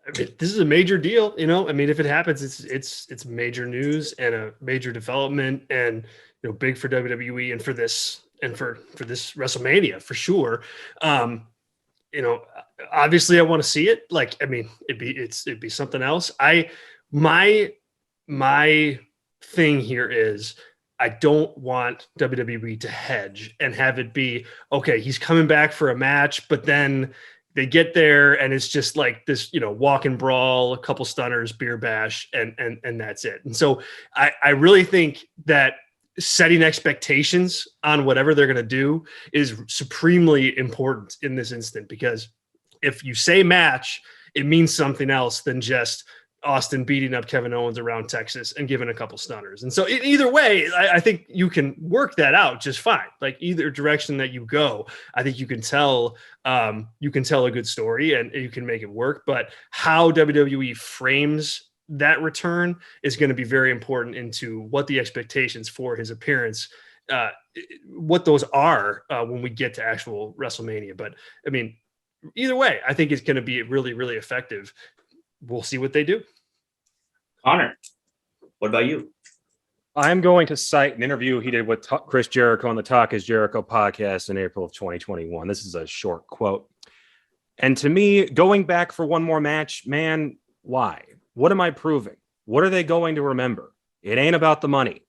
I mean, this is a major deal, I mean, if it happens, it's major news and a major development, and big for WWE and for this WrestleMania for sure. Obviously I want to see it. Like, I mean, it'd be something else. My thing here is I don't want WWE to hedge and have it be, okay, he's coming back for a match, but then they get there and it's just like this, walk and brawl, a couple stunners, beer bash, and that's it. And so I really think that setting expectations on whatever they're going to do is supremely important in this instant, because if you say match, it means something else than just Austin beating up Kevin Owens around Texas and giving a couple stunners. And so either way, I think you can work that out just fine. Like either direction that you go, I think you can tell a good story and you can make it work. But how WWE frames that return is going to be very important into what the expectations for his appearance, what those are when we get to actual WrestleMania. But I mean, either way, I think it's going to be really, really effective. We'll see what they do. Connor, what about you? I'm going to cite an interview he did with Chris Jericho on the Talk is Jericho podcast in April of 2021. This is a short quote. And to me, going back for one more match, man, why? What am I proving? What are they going to remember? It ain't about the money.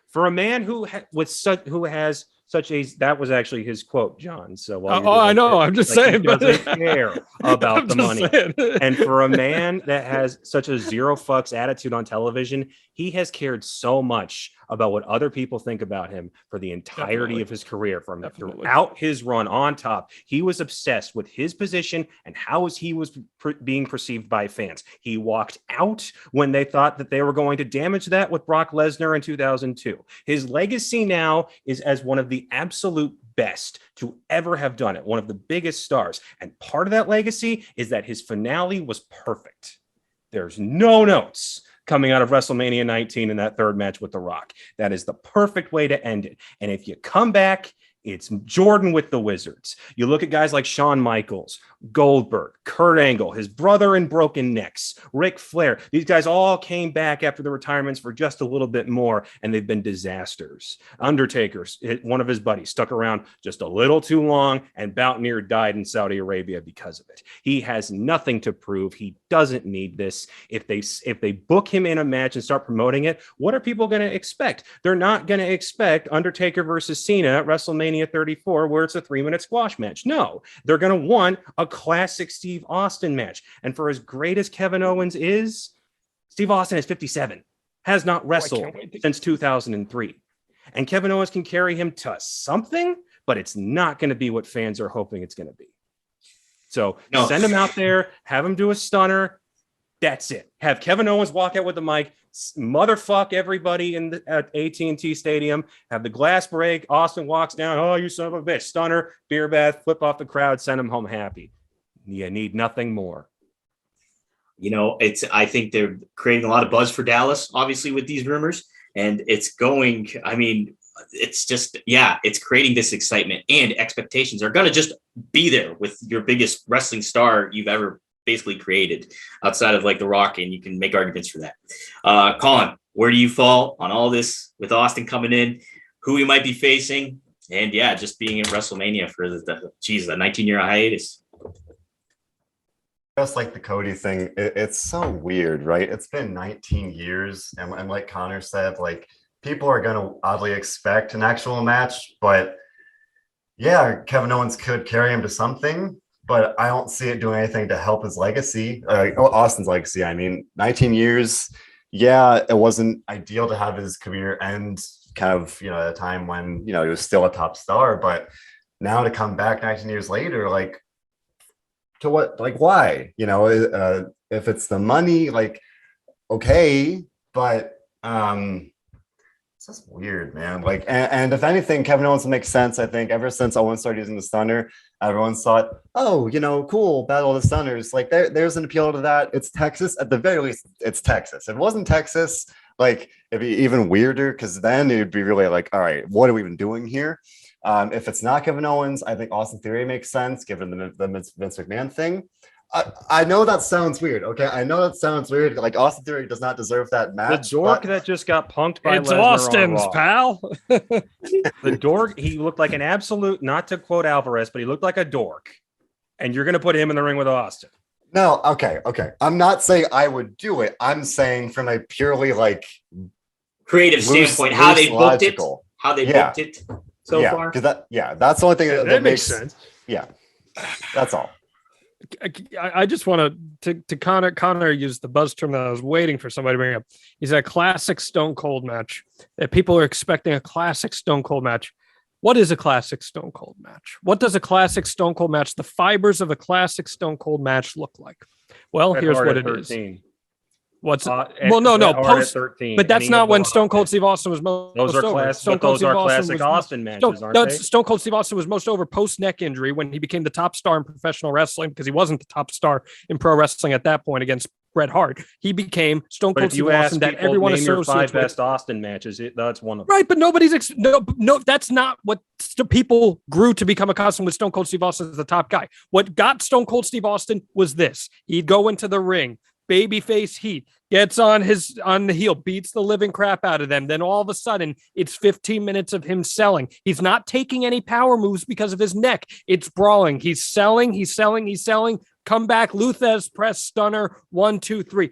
For a man who has such a, that was actually his quote, John. So I know. I'm just saying, he doesn't care about the money. Saying. And for a man that has such a zero fucks attitude on television, he has cared so much about what other people think about him for the entirety of his career. Throughout his run on top, he was obsessed with his position and how he was being perceived by fans. He walked out when they thought that they were going to damage that with Brock Lesnar in 2002. His legacy now is as one of the absolute best to ever have done it, one of the biggest stars. And part of that legacy is that his finale was perfect. There's no notes coming out of WrestleMania 19 in that third match with The Rock. That is the perfect way to end it. And if you come back It's Jordan with the Wizards. You look at guys like Shawn Michaels, Goldberg, Kurt Angle, his brother in broken necks, Ric Flair. These guys all came back after the retirements for just a little bit more, and they've been disasters. Undertaker's one of his buddies stuck around just a little too long and about near died in Saudi Arabia because of it. He has nothing to prove. He doesn't need this. If they book him in a match and start promoting it, what are people going to expect? They're not going to expect Undertaker versus Cena at WrestleMania 34 where it's a 3-minute squash match. No, they're going to want a classic Steve Austin match. And for as great as Kevin Owens is, Steve Austin is 57, has not wrestled since 2003. And Kevin Owens can carry him to something, but it's not going to be what fans are hoping it's going to be. So send him out there, have him do a stunner. That's it. Have Kevin Owens walk out with the mic, motherfuck everybody in the at AT&T Stadium, have the glass break. Austin walks down. Oh, you son of a bitch. Stunner, beer bath, flip off the crowd, send him home happy. You need nothing more. I think they're creating a lot of buzz for Dallas, obviously, with these rumors. And it's going, it's just, it's creating this excitement, and expectations are going to just be there with your biggest wrestling star you've ever basically created outside of like The Rock, and you can make arguments for that. Colin, where do you fall on all this with Austin coming in, who he might be facing, and just being in WrestleMania for the 19-year hiatus? Just like the Cody thing, it's so weird, right? It's been 19 years, and like Connor said, like people are going to oddly expect an actual match, but Kevin Owens could carry him to something, but I don't see it doing anything to help his legacy, Austin's legacy. 19 years, it wasn't ideal to have his career end kind of, at a time when, he was still a top star, but now to come back 19 years later, like, to what, like, why? If it's the money, like, okay, but it's just weird, man. Like, and if anything, Kevin Owens makes sense. I think ever since Owens started using the stunner, everyone's thought, oh, cool, battle of the stunners. Like, there's an appeal to that. It's Texas. At the very least, it's Texas. If it wasn't Texas, like, it'd be even weirder, because then it'd be really like, all right, what are we even doing here? If it's not Kevin Owens, I think Austin Theory makes sense, given the Vince McMahon thing. I know that sounds weird. Okay, I know that sounds weird. Like, Austin Theory does not deserve that match. The dork that just got punked by it's Lesnar Austin's, pal. The dork, he looked like an absolute, not to quote Alvarez, but he looked like a dork. And you're going to put him in the ring with Austin. No, okay. I'm not saying I would do it. I'm saying from a purely like creative standpoint, how they booked it so far. Because that's the only thing that makes sense. Yeah, that's all. I just want to Connor used the buzz term that I was waiting for somebody to bring up. He said a classic Stone Cold match. That people are expecting a classic Stone Cold match. What is a classic Stone Cold match? What does a classic Stone Cold match, the fibers of a classic Stone Cold match look like? Well, here's what it is. What's post 13, but that's not when Stone Cold Steve Austin was most those are over. Classic Austin matches, aren't they? Stone Cold Steve Austin was most over post neck injury when he became the top star in professional wrestling, because he wasn't the top star in pro wrestling at that point against Bret Hart. He became Stone Cold Steve Austin that everyone associates with. 5 best Austin matches. That's one of them. Right, but nobody's no. That's not what people grew to become accustomed with Stone Cold Steve Austin as the top guy. What got Stone Cold Steve Austin was this: he'd go into the ring, babyface heat, gets on the heel, beats the living crap out of them. Then all of a sudden, it's 15 minutes of him selling. He's not taking any power moves because of his neck. It's brawling. He's selling. Come back, Luthez press stunner, 1, 2, 3.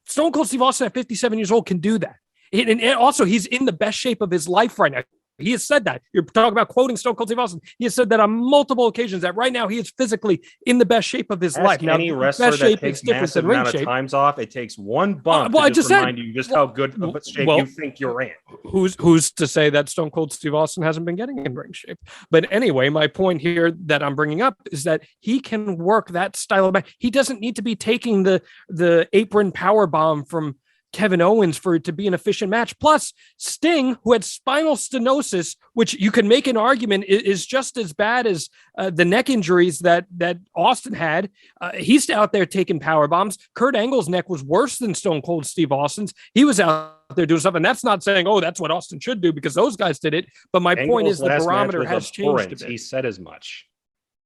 Stone Cold Steve Austin at 57 years old can do that. And also, he's in the best shape of his life right now. He has said that. You're talking about quoting Stone Cold Steve Austin. He has said that on multiple occasions that right now he is physically in the best shape of his life. Now, any wrestler that takes massive amount of times off, it takes one bump to just remind you just how good of a shape you think you're in. Who's to say that Stone Cold Steve Austin hasn't been getting in ring shape? But anyway, my point here that I'm bringing up is that he can work that style of match. He doesn't need to be taking the apron power bomb from Kevin Owens for it to be an efficient match. Plus Sting, who had spinal stenosis, which you can make an argument is just as bad as the neck injuries that Austin had. He's out there taking power bombs. Kurt Angle's neck was worse than Stone Cold Steve Austin's. He was out there doing stuff, and that's not saying, oh, that's what Austin should do because those guys did it. But my point is the barometer has changed a bit. He said as much.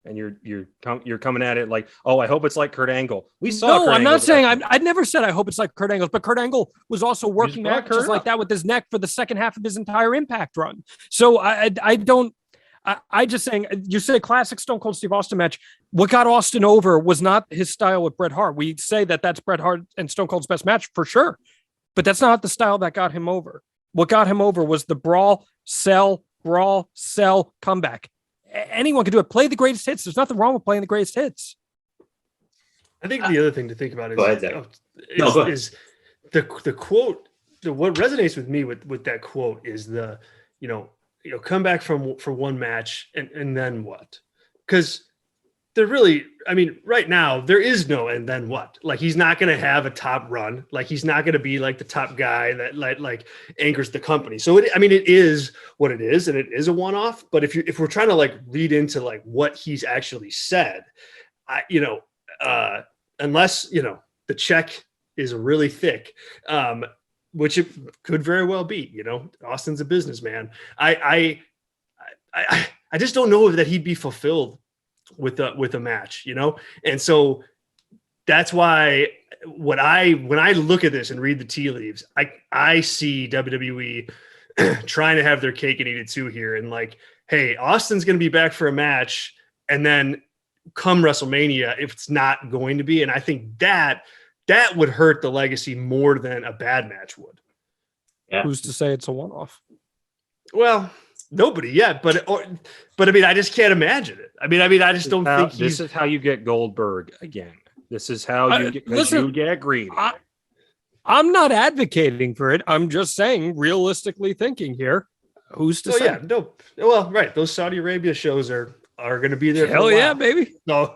And you're coming at it like, oh, I hope it's like Kurt Angle. We saw. No, I'm not saying. I'd never said I hope it's like Kurt Angle, but Kurt Angle was also working matches like that with his neck for the second half of his entire Impact run. So I just saying, you say classic Stone Cold Steve Austin match. What got Austin over was not his style with Bret Hart. We say that that's Bret Hart and Stone Cold's best match for sure, but that's not the style that got him over. What got him over was the brawl, sell, comeback. Anyone can do it. Play the greatest hits. There's nothing wrong with playing the greatest hits. I think the other thing to think about is, is the quote. What resonates with me with that quote is the come back for one match and then what? Because they're really, I mean, right now there is no and then what. Like he's not going to have a top run. Like he's not going to be like the top guy that like anchors the company. So it is what it is, and it is a one-off. But if we're trying to like read into like what he's actually said, unless the check is really thick, which it could very well be. Austin's a businessman. I just don't know that he'd be fulfilled with a match, and so that's why when I look at this and read the tea leaves, I see WWE trying to have their cake and eat it too here, and like, hey, Austin's going to be back for a match, and then come WrestleMania, if it's not going to be, and I think that would hurt the legacy more than a bad match would. Yeah. Who's to say it's a one-off? Well, nobody yet, but I mean, I just can't imagine it. I mean, I just don't think this is how you get Goldberg again. This is how you get greedy. I'm not advocating for it. I'm just saying, realistically thinking here, who's to say? Yeah, no. Well, right. Those Saudi Arabia shows are going to be there. Hell yeah, baby. No,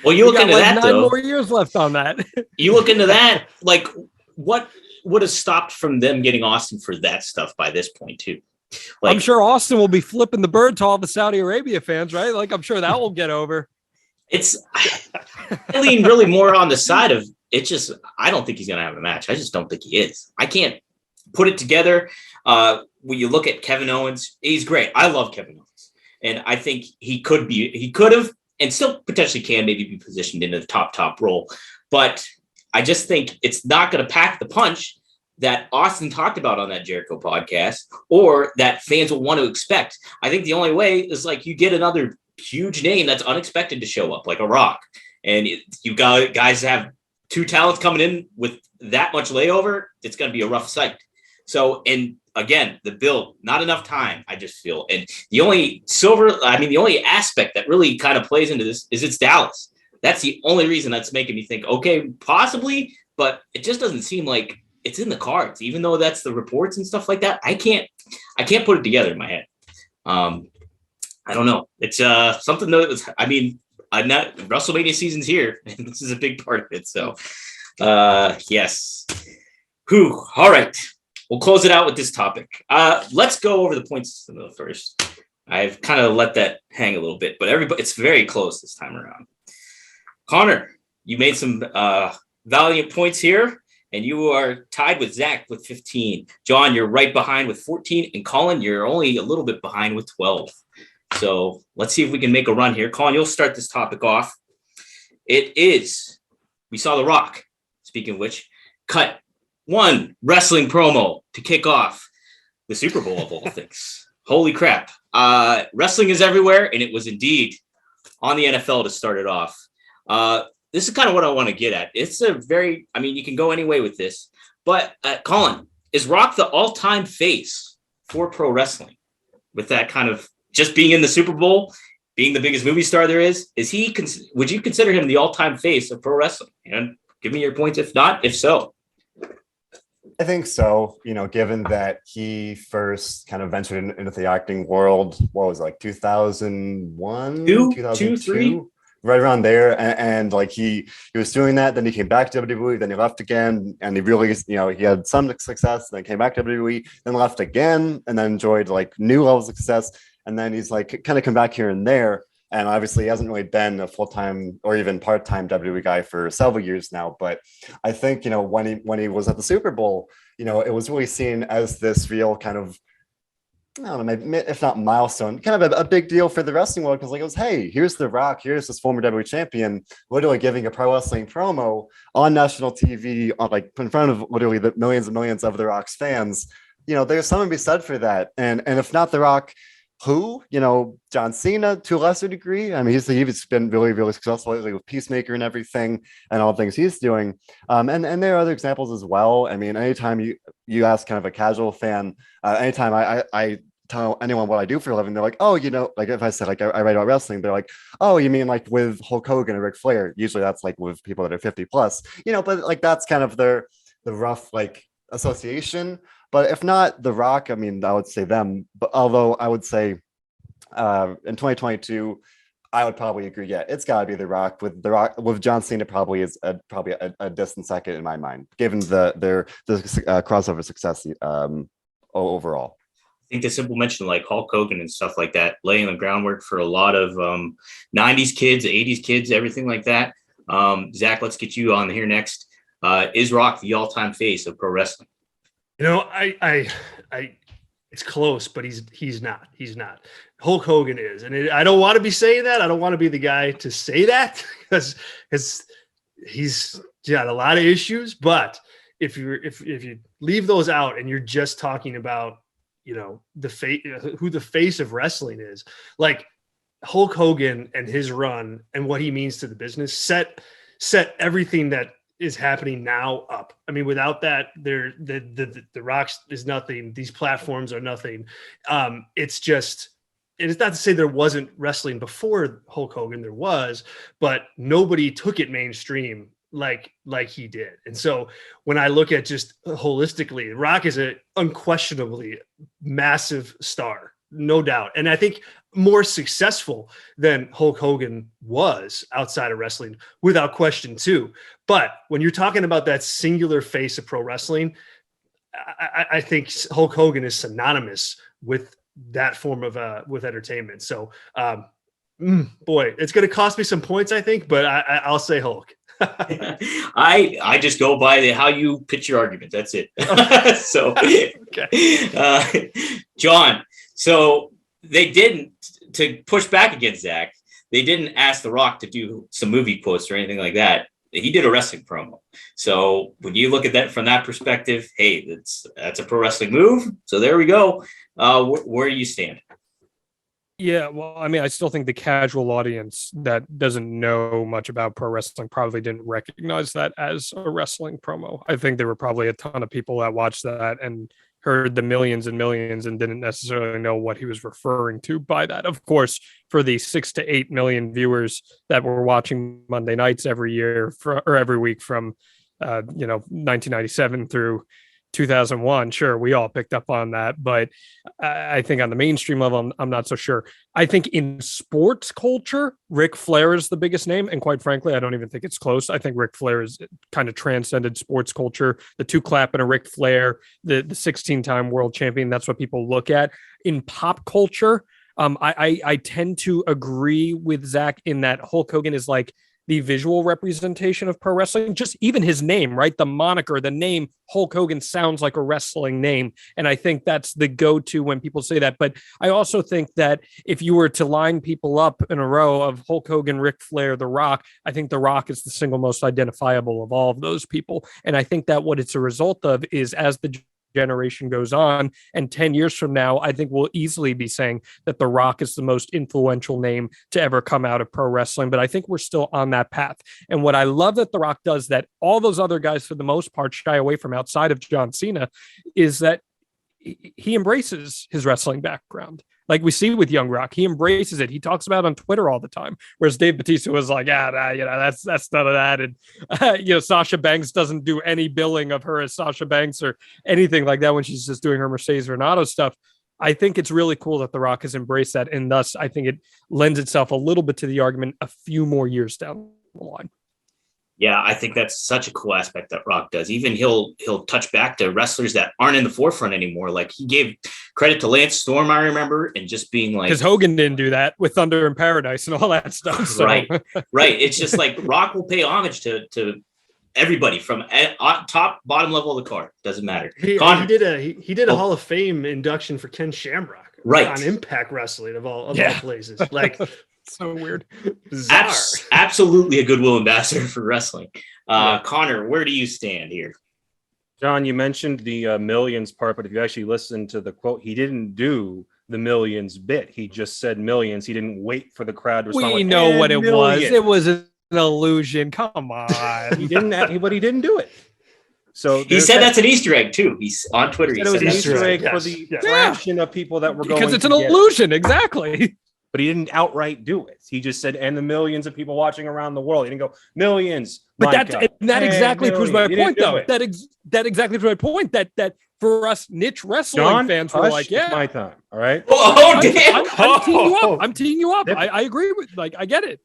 Well, you look into like that 9 though. more years left on that. You look into that, like what would have stopped from them getting Austin for that stuff by this point too? Like, I'm sure Austin will be flipping the bird to all the Saudi Arabia fans, right? Like, I'm sure that will get over. I lean really more on the side of it. Just, I don't think he's going to have a match. I just don't think he is. I can't put it together. When you look at Kevin Owens, he's great. I love Kevin Owens. And I think he could have, and still potentially can maybe be positioned in a top role. But I just think it's not going to pack the punch that Austin talked about on that Jericho podcast, or that fans will want to expect. I think the only way is like you get another huge name that's unexpected to show up, like a Rock. And you got guys that have 2 talents coming in with that much layover, it's going to be a rough sight. So, and again, the build, not enough time, I just feel. And the only aspect that really kind of plays into this is it's Dallas. That's the only reason that's making me think, okay, possibly, but it just doesn't seem like it's in the cards, even though that's the reports and stuff like that. I can't put it together in my head. I don't know. It's something that was, I'm not, WrestleMania season's here, and this is a big part of it. So, yes. All right. We'll close it out with this topic. Let's go over the point system though first. I've kind of let that hang a little bit, but it's very close this time around. Connor, you made some valiant points here, and you are tied with Zack with 15. John, you're right behind with 14, and Colin, you're only a little bit behind with 12. So let's see if we can make a run here. Colin, you'll start this topic off. We saw The Rock, speaking of which, cut one wrestling promo to kick off the Super Bowl of all things. Holy crap. Wrestling is everywhere, and it was indeed on the NFL to start it off. This is kind of what I want to get at. It's you can go any way with this, but Colin, is Rock the all-time face for pro wrestling with that kind of just being in the Super Bowl, being the biggest movie star there is? Would you consider him the all-time face of pro wrestling? And give me your points. If not, if so. I think so. Given that he first kind of ventured into the acting world, what was it, like 2001, 2002? right around there, and like he was doing that. Then he came back to WWE, then he left again, and he really, he had some success. Then came back to WWE, then left again, and then enjoyed like new levels of success. And then he's like kind of come back here and there. And obviously, he hasn't really been a full-time or even part-time WWE guy for several years now. But I think, when he was at the Super Bowl, it was really seen as this real kind of, I don't know, maybe, if not milestone, kind of a big deal for the wrestling world, because like it was, hey, here's The Rock, here's this former WWE champion, literally giving a pro wrestling promo on national TV, like in front of literally the millions and millions of The Rock's fans. There's something to be said for that. And if not The Rock, who? John Cena to a lesser degree. I mean, he's been really, really successful lately with Peacemaker and everything, and all the things he's doing. And there are other examples as well. I mean, anytime you ask kind of a casual fan, anytime I tell anyone what I do for a living, they're like, oh, like if I said like I write about wrestling, they're like, oh, you mean like with Hulk Hogan and Ric Flair? Usually that's like with people that are 50 plus, but like that's kind of the rough like association. But if not The Rock, I mean, I would say them. But although I would say in 2022, I would probably agree. Yeah, it's got to be The Rock. With John Cena probably is probably a distant second in my mind, given the crossover success overall. I think the simple mention like Hulk Hogan and stuff like that, laying the groundwork for a lot of 90s kids, 80s kids, everything like that. Zach, let's get you on here next. Is Rock the all-time face of pro wrestling? I it's close, but he's not. Hulk Hogan is, and I don't want to be saying that. I don't want to be the guy to say that because he's got a lot of issues. But if you leave those out and you're just talking about the face, who the face of wrestling is, like Hulk Hogan and his run and what he means to the business set everything that is happening now up. I mean, without that, the Rocks is nothing. These platforms are nothing. It's not to say there wasn't wrestling before Hulk Hogan. There was, but nobody took it mainstream like he did. And so when I look at just holistically, Rock is a unquestionably massive star, no doubt. And I think more successful than Hulk Hogan was outside of wrestling, without question too. But when you're talking about that singular face of pro wrestling, I think Hulk Hogan is synonymous with that form of with entertainment. So boy, it's going to cost me some points, I think, but I'll say Hulk. I just go by how you pitch your argument. That's it. So, okay. John, so they didn't, to push back against Zach, they didn't ask The Rock to do some movie quotes or anything like that. He did a wrestling promo. So when you look at that from that perspective, hey, that's a pro wrestling move. So there we go. Where do you stand? Yeah, well, I mean, I still think the casual audience that doesn't know much about pro wrestling probably didn't recognize that as a wrestling promo. I think there were probably a ton of people that watched that and heard the millions and millions and didn't necessarily know what he was referring to by that. Of course, for the 6 to 8 million viewers that were watching Monday nights every year or every week from 1997 through 2001, sure, we all picked up on that, but I think on the mainstream level, I'm not so sure. I think in sports culture, Ric Flair is the biggest name, and quite frankly, I don't even think it's close. I think Ric Flair is kind of transcended sports culture. The two clap and a Ric Flair, the 16-time world champion, that's what people look at. In pop culture, I tend to agree with Zach in that Hulk Hogan is like the visual representation of pro wrestling, just even his name, right? The moniker, the name Hulk Hogan sounds like a wrestling name. And I think that's the go-to when people say that. But I also think that if you were to line people up in a row of Hulk Hogan, Ric Flair, The Rock, I think The Rock is the single most identifiable of all of those people. And I think that what it's a result of is as the generation goes on, and 10 years from now, I think we'll easily be saying that The Rock is the most influential name to ever come out of pro wrestling. But I think we're still on that path. And what I love that The Rock does that all those other guys, for the most part, shy away from outside of John Cena, is that he embraces his wrestling background. Like we see with Young Rock, he embraces it. He talks about it on Twitter all the time. Whereas Dave Bautista was like, that's none of that. And, Sasha Banks doesn't do any billing of her as Sasha Banks or anything like that when she's just doing her Mercedes Renato stuff. I think it's really cool that The Rock has embraced that. And thus, I think it lends itself a little bit to the argument a few more years down the line. Yeah, I think that's such a cool aspect that Rock does. Even he'll touch back to wrestlers that aren't in the forefront anymore. Like he gave credit to Lance Storm, I remember, and just being like, because Hogan didn't do that with Thunder in Paradise and all that stuff. So. Right. It's just like Rock will pay homage to everybody from top, bottom level of the card. Doesn't matter. He did a Hall of Fame induction for Ken Shamrock, right, on Impact Wrestling of all places. Like. So weird. Absolutely a goodwill ambassador for wrestling. Connor, where do you stand here? John, you mentioned the millions part, but if you actually listen to the quote, he didn't do the millions bit. He just said millions. He didn't wait for the crowd to respond. We know what it was. It was an illusion. Come on. But he didn't do it. So he said that's an Easter egg too. He's on Twitter. He said it was an Easter egg for the fraction of people that were going. Because it's an illusion, exactly. But he didn't outright do it. He just said, and the millions of people watching around the world. He didn't go, millions. But that exactly proves my point, though. That exactly proves my point. That for us niche wrestling fans, we're like, yeah, it's my time. All right. Oh, damn. I'm teeing you up. I agree with, I get it.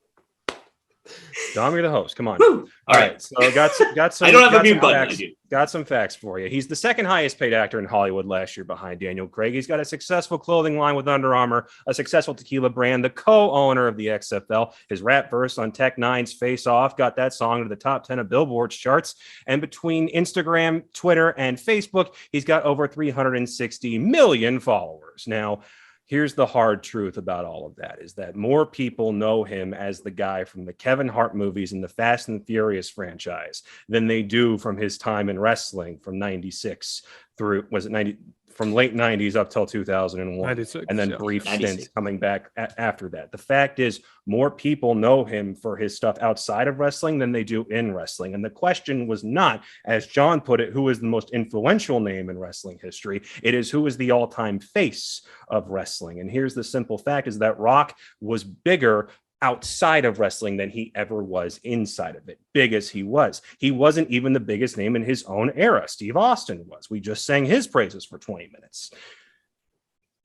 Dom, you're the host. Come on. Woo. All right. So got some. I don't have a mute button. Got some facts for you. He's the second highest paid actor in Hollywood last year behind Daniel Craig. He's got a successful clothing line with Under Armour, a successful tequila brand, the co-owner of the XFL. His rap verse on Tech Nine's Face Off got that song to the top 10 of Billboard's charts. And between Instagram, Twitter, and Facebook, he's got over 360 million followers. Now, here's the hard truth about all of that is that more people know him as the guy from the Kevin Hart movies and the Fast and Furious franchise than they do from his time in wrestling from 96 through, was it 90, from late 90s up till 2001, 96, and then brief stints coming back after that. The fact is, more people know him for his stuff outside of wrestling than they do in wrestling. And the question was not, as John put it, who is the most influential name in wrestling history? It is who is the all-time face of wrestling. And here's the simple fact is that Rock was bigger outside of wrestling than he ever was inside of it. Big as he wasn't even the biggest name in his own era. Steve Austin was. We just sang his praises for 20 minutes.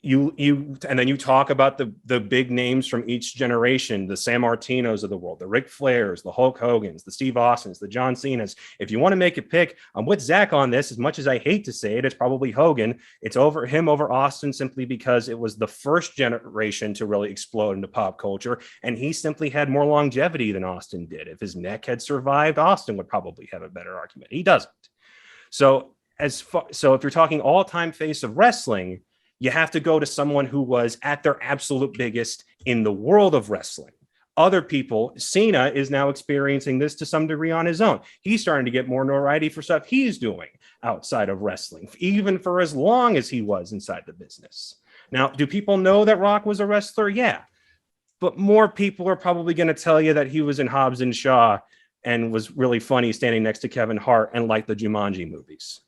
And then you talk about the big names from each generation, the San Martinos of the world, the Ric Flairs, the Hulk Hogans, the Steve Austins, the John Cenas. If you want to make a pick, I'm with Zack on this. As much as I hate to say it, it's probably Hogan. It's over Austin simply because it was the first generation to really explode into pop culture, and he simply had more longevity than Austin did. If his neck had survived, Austin would probably have a better argument. He doesn't. So if you're talking all-time face of wrestling, you have to go to someone who was at their absolute biggest in the world of wrestling. Other people, Cena is now experiencing this to some degree on his own. He's starting to get more notoriety for stuff he's doing outside of wrestling, even for as long as he was inside the business. Now, do people know that Rock was a wrestler? Yeah. But more people are probably going to tell you that he was in Hobbs and Shaw and was really funny standing next to Kevin Hart and liked the Jumanji movies.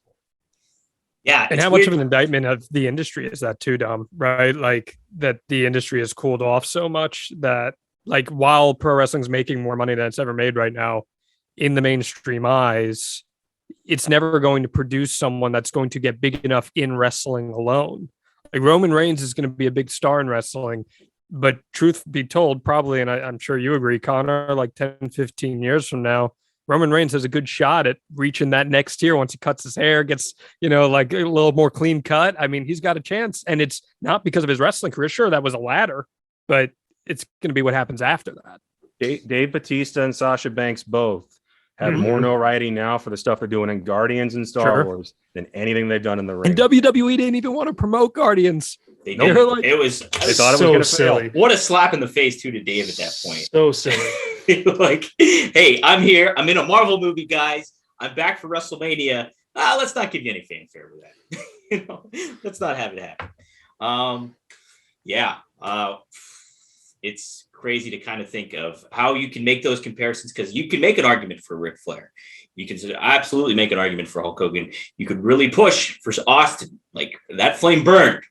Yeah. And how much of an indictment of the industry is that too, Dom, right? Like that the industry has cooled off so much that like while pro wrestling's making more money than it's ever made right now in the mainstream eyes, it's never going to produce someone that's going to get big enough in wrestling alone. Like Roman Reigns is going to be a big star in wrestling, but truth be told, probably, and I'm sure you agree, Connor, like 10, 15 years from now, Roman Reigns has a good shot at reaching that next tier once he cuts his hair, gets, like a little more clean cut. I mean, he's got a chance, and it's not because of his wrestling career. Sure, that was a ladder, but it's going to be what happens after that. Dave Bautista and Sasha Banks both have more notoriety now for the stuff they're doing in Guardians and Star Wars than anything they've done in the ring. And WWE didn't even want to promote Guardians. They thought it was going to fail. What a slap in the face too to Dave at that point. So silly. Like, hey, I'm here. I'm in a Marvel movie, guys. I'm back for WrestleMania. Let's not give you any fanfare with that. Let's not have it happen. It's crazy to kind of think of how you can make those comparisons, because you can make an argument for Ric Flair. You can absolutely make an argument for Hulk Hogan. You could really push for Austin. Like, that flame burned.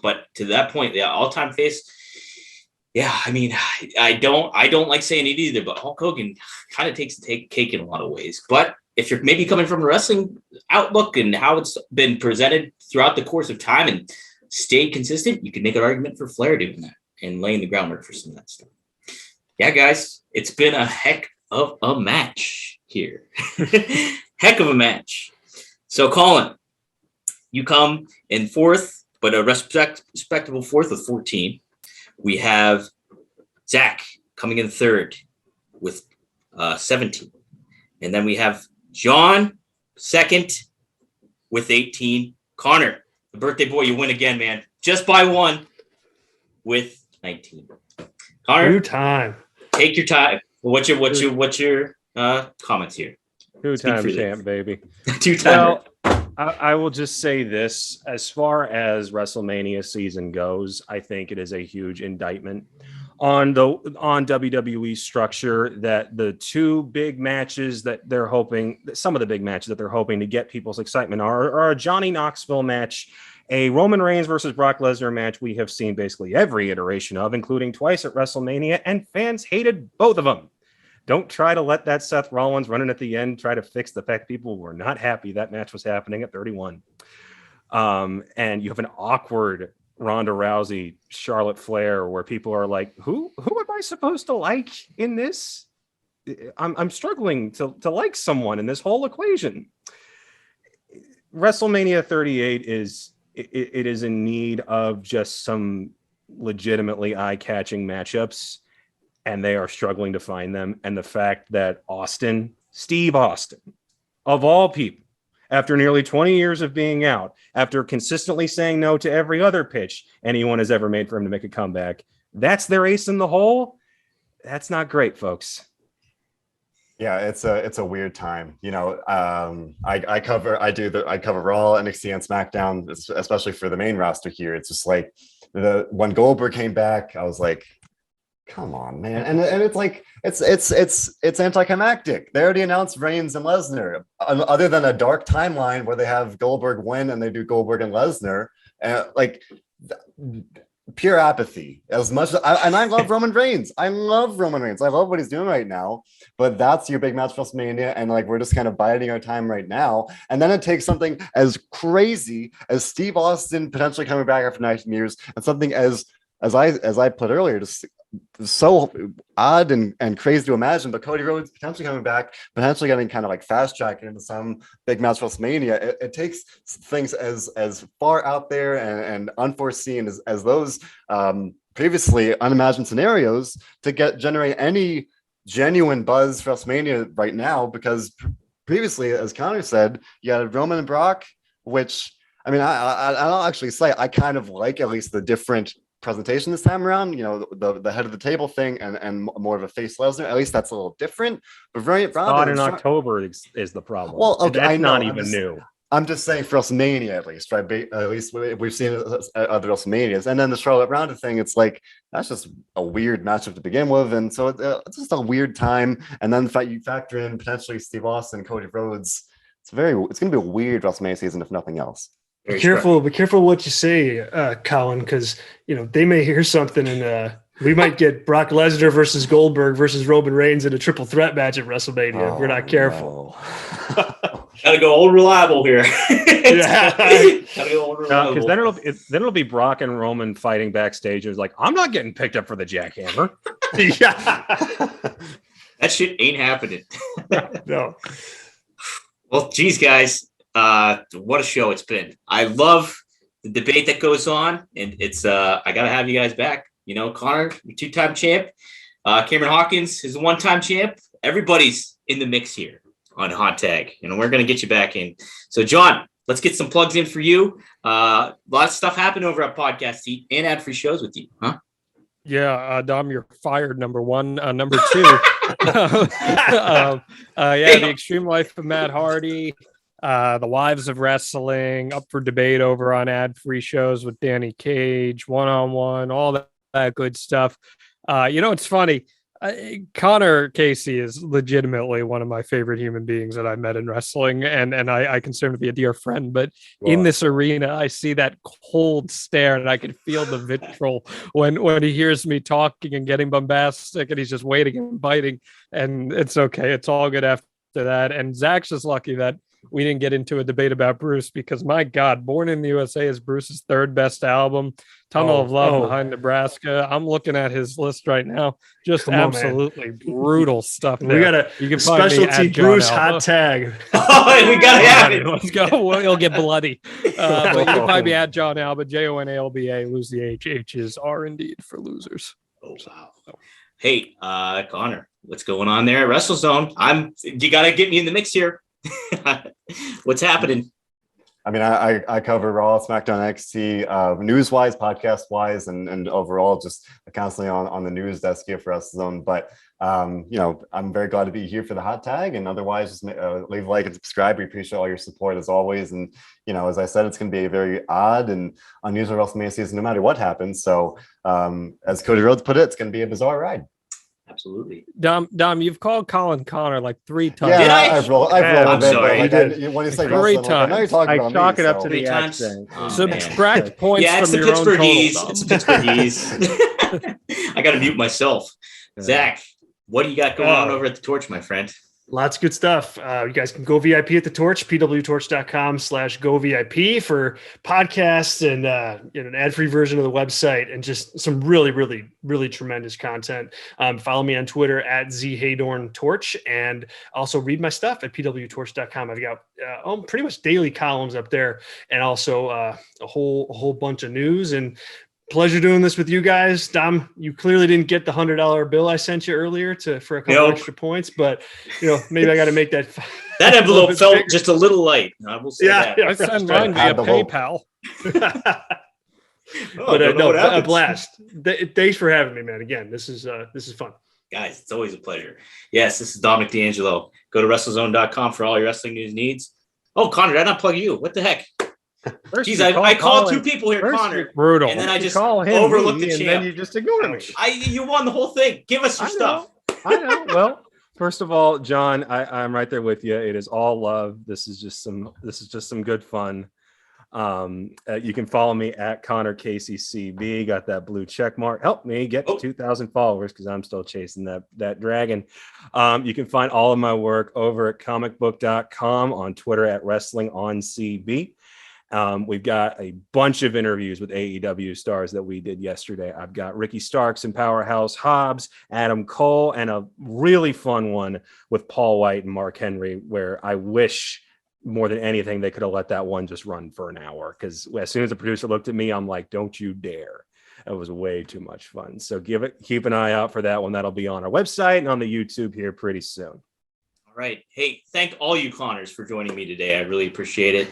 But to that point, the all-time face, yeah, I mean, I don't like saying it either, but Hulk Hogan kind of takes the cake in a lot of ways. But if you're maybe coming from a wrestling outlook and how it's been presented throughout the course of time and stayed consistent, you could make an argument for Flair doing that and laying the groundwork for some of that stuff. Yeah, guys, it's been a heck of a match here. Heck of a match. So, Colin, you come in fourth, but a respectable fourth with 14. We have Zack coming in third with 17. And then we have John second with 18. Connor, the birthday boy, you win again, man. Just by one with 19. Connor, New time. Take your time. What's your comments here? Two-time champ, baby. Two-time. Well, I will just say this. As far as WrestleMania season goes, I think it is a huge indictment on WWE structure that the two big matches that they're hoping, some of the big matches that they're hoping to get people's excitement are a Johnny Knoxville match, a Roman Reigns versus Brock Lesnar match we have seen basically every iteration of, including twice at WrestleMania, and fans hated both of them. Don't try to let that Seth Rollins running at the end try to fix the fact people were not happy that match was happening at 31. And you have an awkward Ronda Rousey, Charlotte Flair, where people are like, who am I supposed to like in this? I'm struggling to like someone in this whole equation. WrestleMania 38 is in need of just some legitimately eye-catching matchups, and they are struggling to find them. And the fact that Steve Austin, of all people, after nearly 20 years of being out, after consistently saying no to every other pitch anyone has ever made for him to make a comeback, that's their ace in the hole. That's not great, folks. Yeah, it's a weird time. You know, I cover Raw, NXT, and SmackDown, especially for the main roster here. It's just like when Goldberg came back, I was like, come on, man. And it's like it's anticlimactic. They already announced Reigns and Lesnar, other than a dark timeline where they have Goldberg win and they do Goldberg and Lesnar, pure apathy. As much as I love Roman Reigns. I love what he's doing right now. But that's your big match for WrestleMania, and like we're just kind of biding our time right now. And then it takes something as crazy as Steve Austin potentially coming back after 19 years, and something as I put earlier, just so odd and crazy to imagine, but Cody Rhodes potentially coming back, potentially getting kind of like fast tracked into some big match WrestleMania. It takes things as far out there and unforeseen as those previously unimagined scenarios to generate any genuine buzz for WrestleMania right now, because previously, as Connor said, you had Roman and Brock, which I mean, I'll actually say I kind of like at least the different presentation this time around, you know, the head of the table thing and more of a face Lesnar. At least that's a little different. But very not in October is the problem. Well, okay, that's not even new. I'm just saying for WrestleMania, at least, right? At least we've seen other WrestleManias, and then the Charlotte Ronda thing. It's like that's just a weird matchup to begin with, and so it's just a weird time. And then you factor in potentially Steve Austin, Cody Rhodes. It's going to be a weird WrestleMania season, if nothing else. Be careful what you say, Colin, because you know they may hear something, and we might get Brock Lesnar versus Goldberg versus Roman Reigns in a triple threat match at WrestleMania. We're not careful. No. Gotta go old reliable here. Gotta go old reliable. Because then it'll be Brock and Roman fighting backstage. It's like, I'm not getting picked up for the jackhammer. Yeah, that shit ain't happening. No. Well, geez, guys. What a show it's been. I love the debate that goes on, and it's I gotta have you guys back. You know, Connor, your two-time champ, Cameron Hawkins is a one-time champ. Everybody's in the mix here on Hot Tag, and we're gonna get you back in. So, John, let's get some plugs in for you. Lots of stuff happened over at Podcast Seat and AdFreeShows with you, huh? Yeah, Dom, you're fired. Number one. Number two, The Extreme Life of Matt Hardy. The Wives of Wrestling, up for debate over on AdFreeShows with Danny Cage, one-on-one, all that good stuff. You know, it's funny. Connor Casey is legitimately one of my favorite human beings that I've met in wrestling, and I consider him to be a dear friend. But in this arena, I see that cold stare, and I can feel the vitriol when he hears me talking and getting bombastic, and he's just waiting and biting. And it's okay. It's all good after that. And Zach's just lucky that we didn't get into a debate about Bruce because my God, Born in the USA is Bruce's third best album. Tunnel of Love Behind Nebraska. I'm looking at his list right now. Just absolutely brutal stuff. We got a specialty Bruce hot tag. Oh, we got to have it. Let's go. We'll get bloody. But you can find me at John Alba, JONALBA. Lose the H. H's are indeed for losers. Oh, wow. Hey, Connor, what's going on there at WrestleZone? You got to get me in the mix here. What's happening? I mean, I cover Raw, SmackDown, NXT, news-wise, podcast-wise, and overall just constantly on the news desk here for WrestleZone. But, I'm very glad to be here for the hot tag. And otherwise, just leave a like and subscribe. We appreciate all your support as always. And, as I said, it's going to be a very odd and unusual WrestleMania season no matter what happens. So as Cody Rhodes put it, it's going to be a bizarre ride. Absolutely. Dom, you've called Colin Connor like 3 times. Yeah, Did I? I've rolled I'm sorry. When you say 3 wrestling, times. I know you're talking I about chalk me, it up so. to the 3 times. accent. Oh, Subtract points Yeah, it's from the your own Pittsburgh total. E's. Dom. It's the Pittsburgh E's. I got to mute myself. Zach, what do you got going on over at the Torch, my friend? Lots of good stuff. You guys can go VIP at the Torch, PWTorch.com/go VIP for podcasts and an ad-free version of the website and just some really, really, really tremendous content. Follow me on Twitter at Heydorn and also read my stuff at PWTorch.com. I've got pretty much daily columns up there and also a whole bunch of news and pleasure doing this with you guys. Dom, you clearly didn't get the $100 bill I sent you earlier for a couple extra points, but maybe I got to make that. That envelope felt bigger. Just a little light. I will say that. I send mine via PayPal. A blast. Thanks for having me, man. Again, this is fun. Guys, it's always a pleasure. Yes, this is Dominic DeAngelo. Go to WrestleZone.com for all your wrestling news needs. Oh, Connor, did I not plug you? What the heck? Jeez, I called 2 people here, Connor. Brutal. And then I just overlooked the champ. And then you just ignore me. You won the whole thing. Give us your stuff. I know. Well, first of all, John, I'm right there with you. It is all love. This is just some good fun. You can follow me at Connor KCCB. Got that blue check mark. Help me get to 2,000 followers because I'm still chasing that dragon. You can find all of my work over at comicbook.com, on Twitter at WrestlingOnCB. We've got a bunch of interviews with AEW stars that we did yesterday. I've got Ricky Starks and Powerhouse Hobbs, Adam Cole, and a really fun one with Paul White and Mark Henry, where I wish more than anything they could have let that one just run for an hour. Because as soon as the producer looked at me, I'm like, don't you dare. It was way too much fun. So keep an eye out for that one. That'll be on our website and on the YouTube here pretty soon. All right. Hey, thank all you Connors for joining me today. I really appreciate it.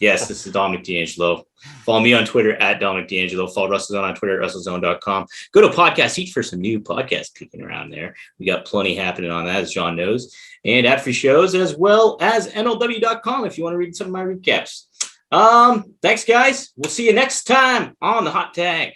Yes, this is Dominic DeAngelo. Follow me on Twitter at Dominic DeAngelo. Follow WrestleZone on Twitter at WrestleZone.com. Go to Podcast Heat for some new podcasts kicking around there. We got plenty happening on that, as John knows. And AdFreeShows, as well as MLW.com if you want to read some of my recaps. Thanks, guys. We'll see you next time on the Hot Tag.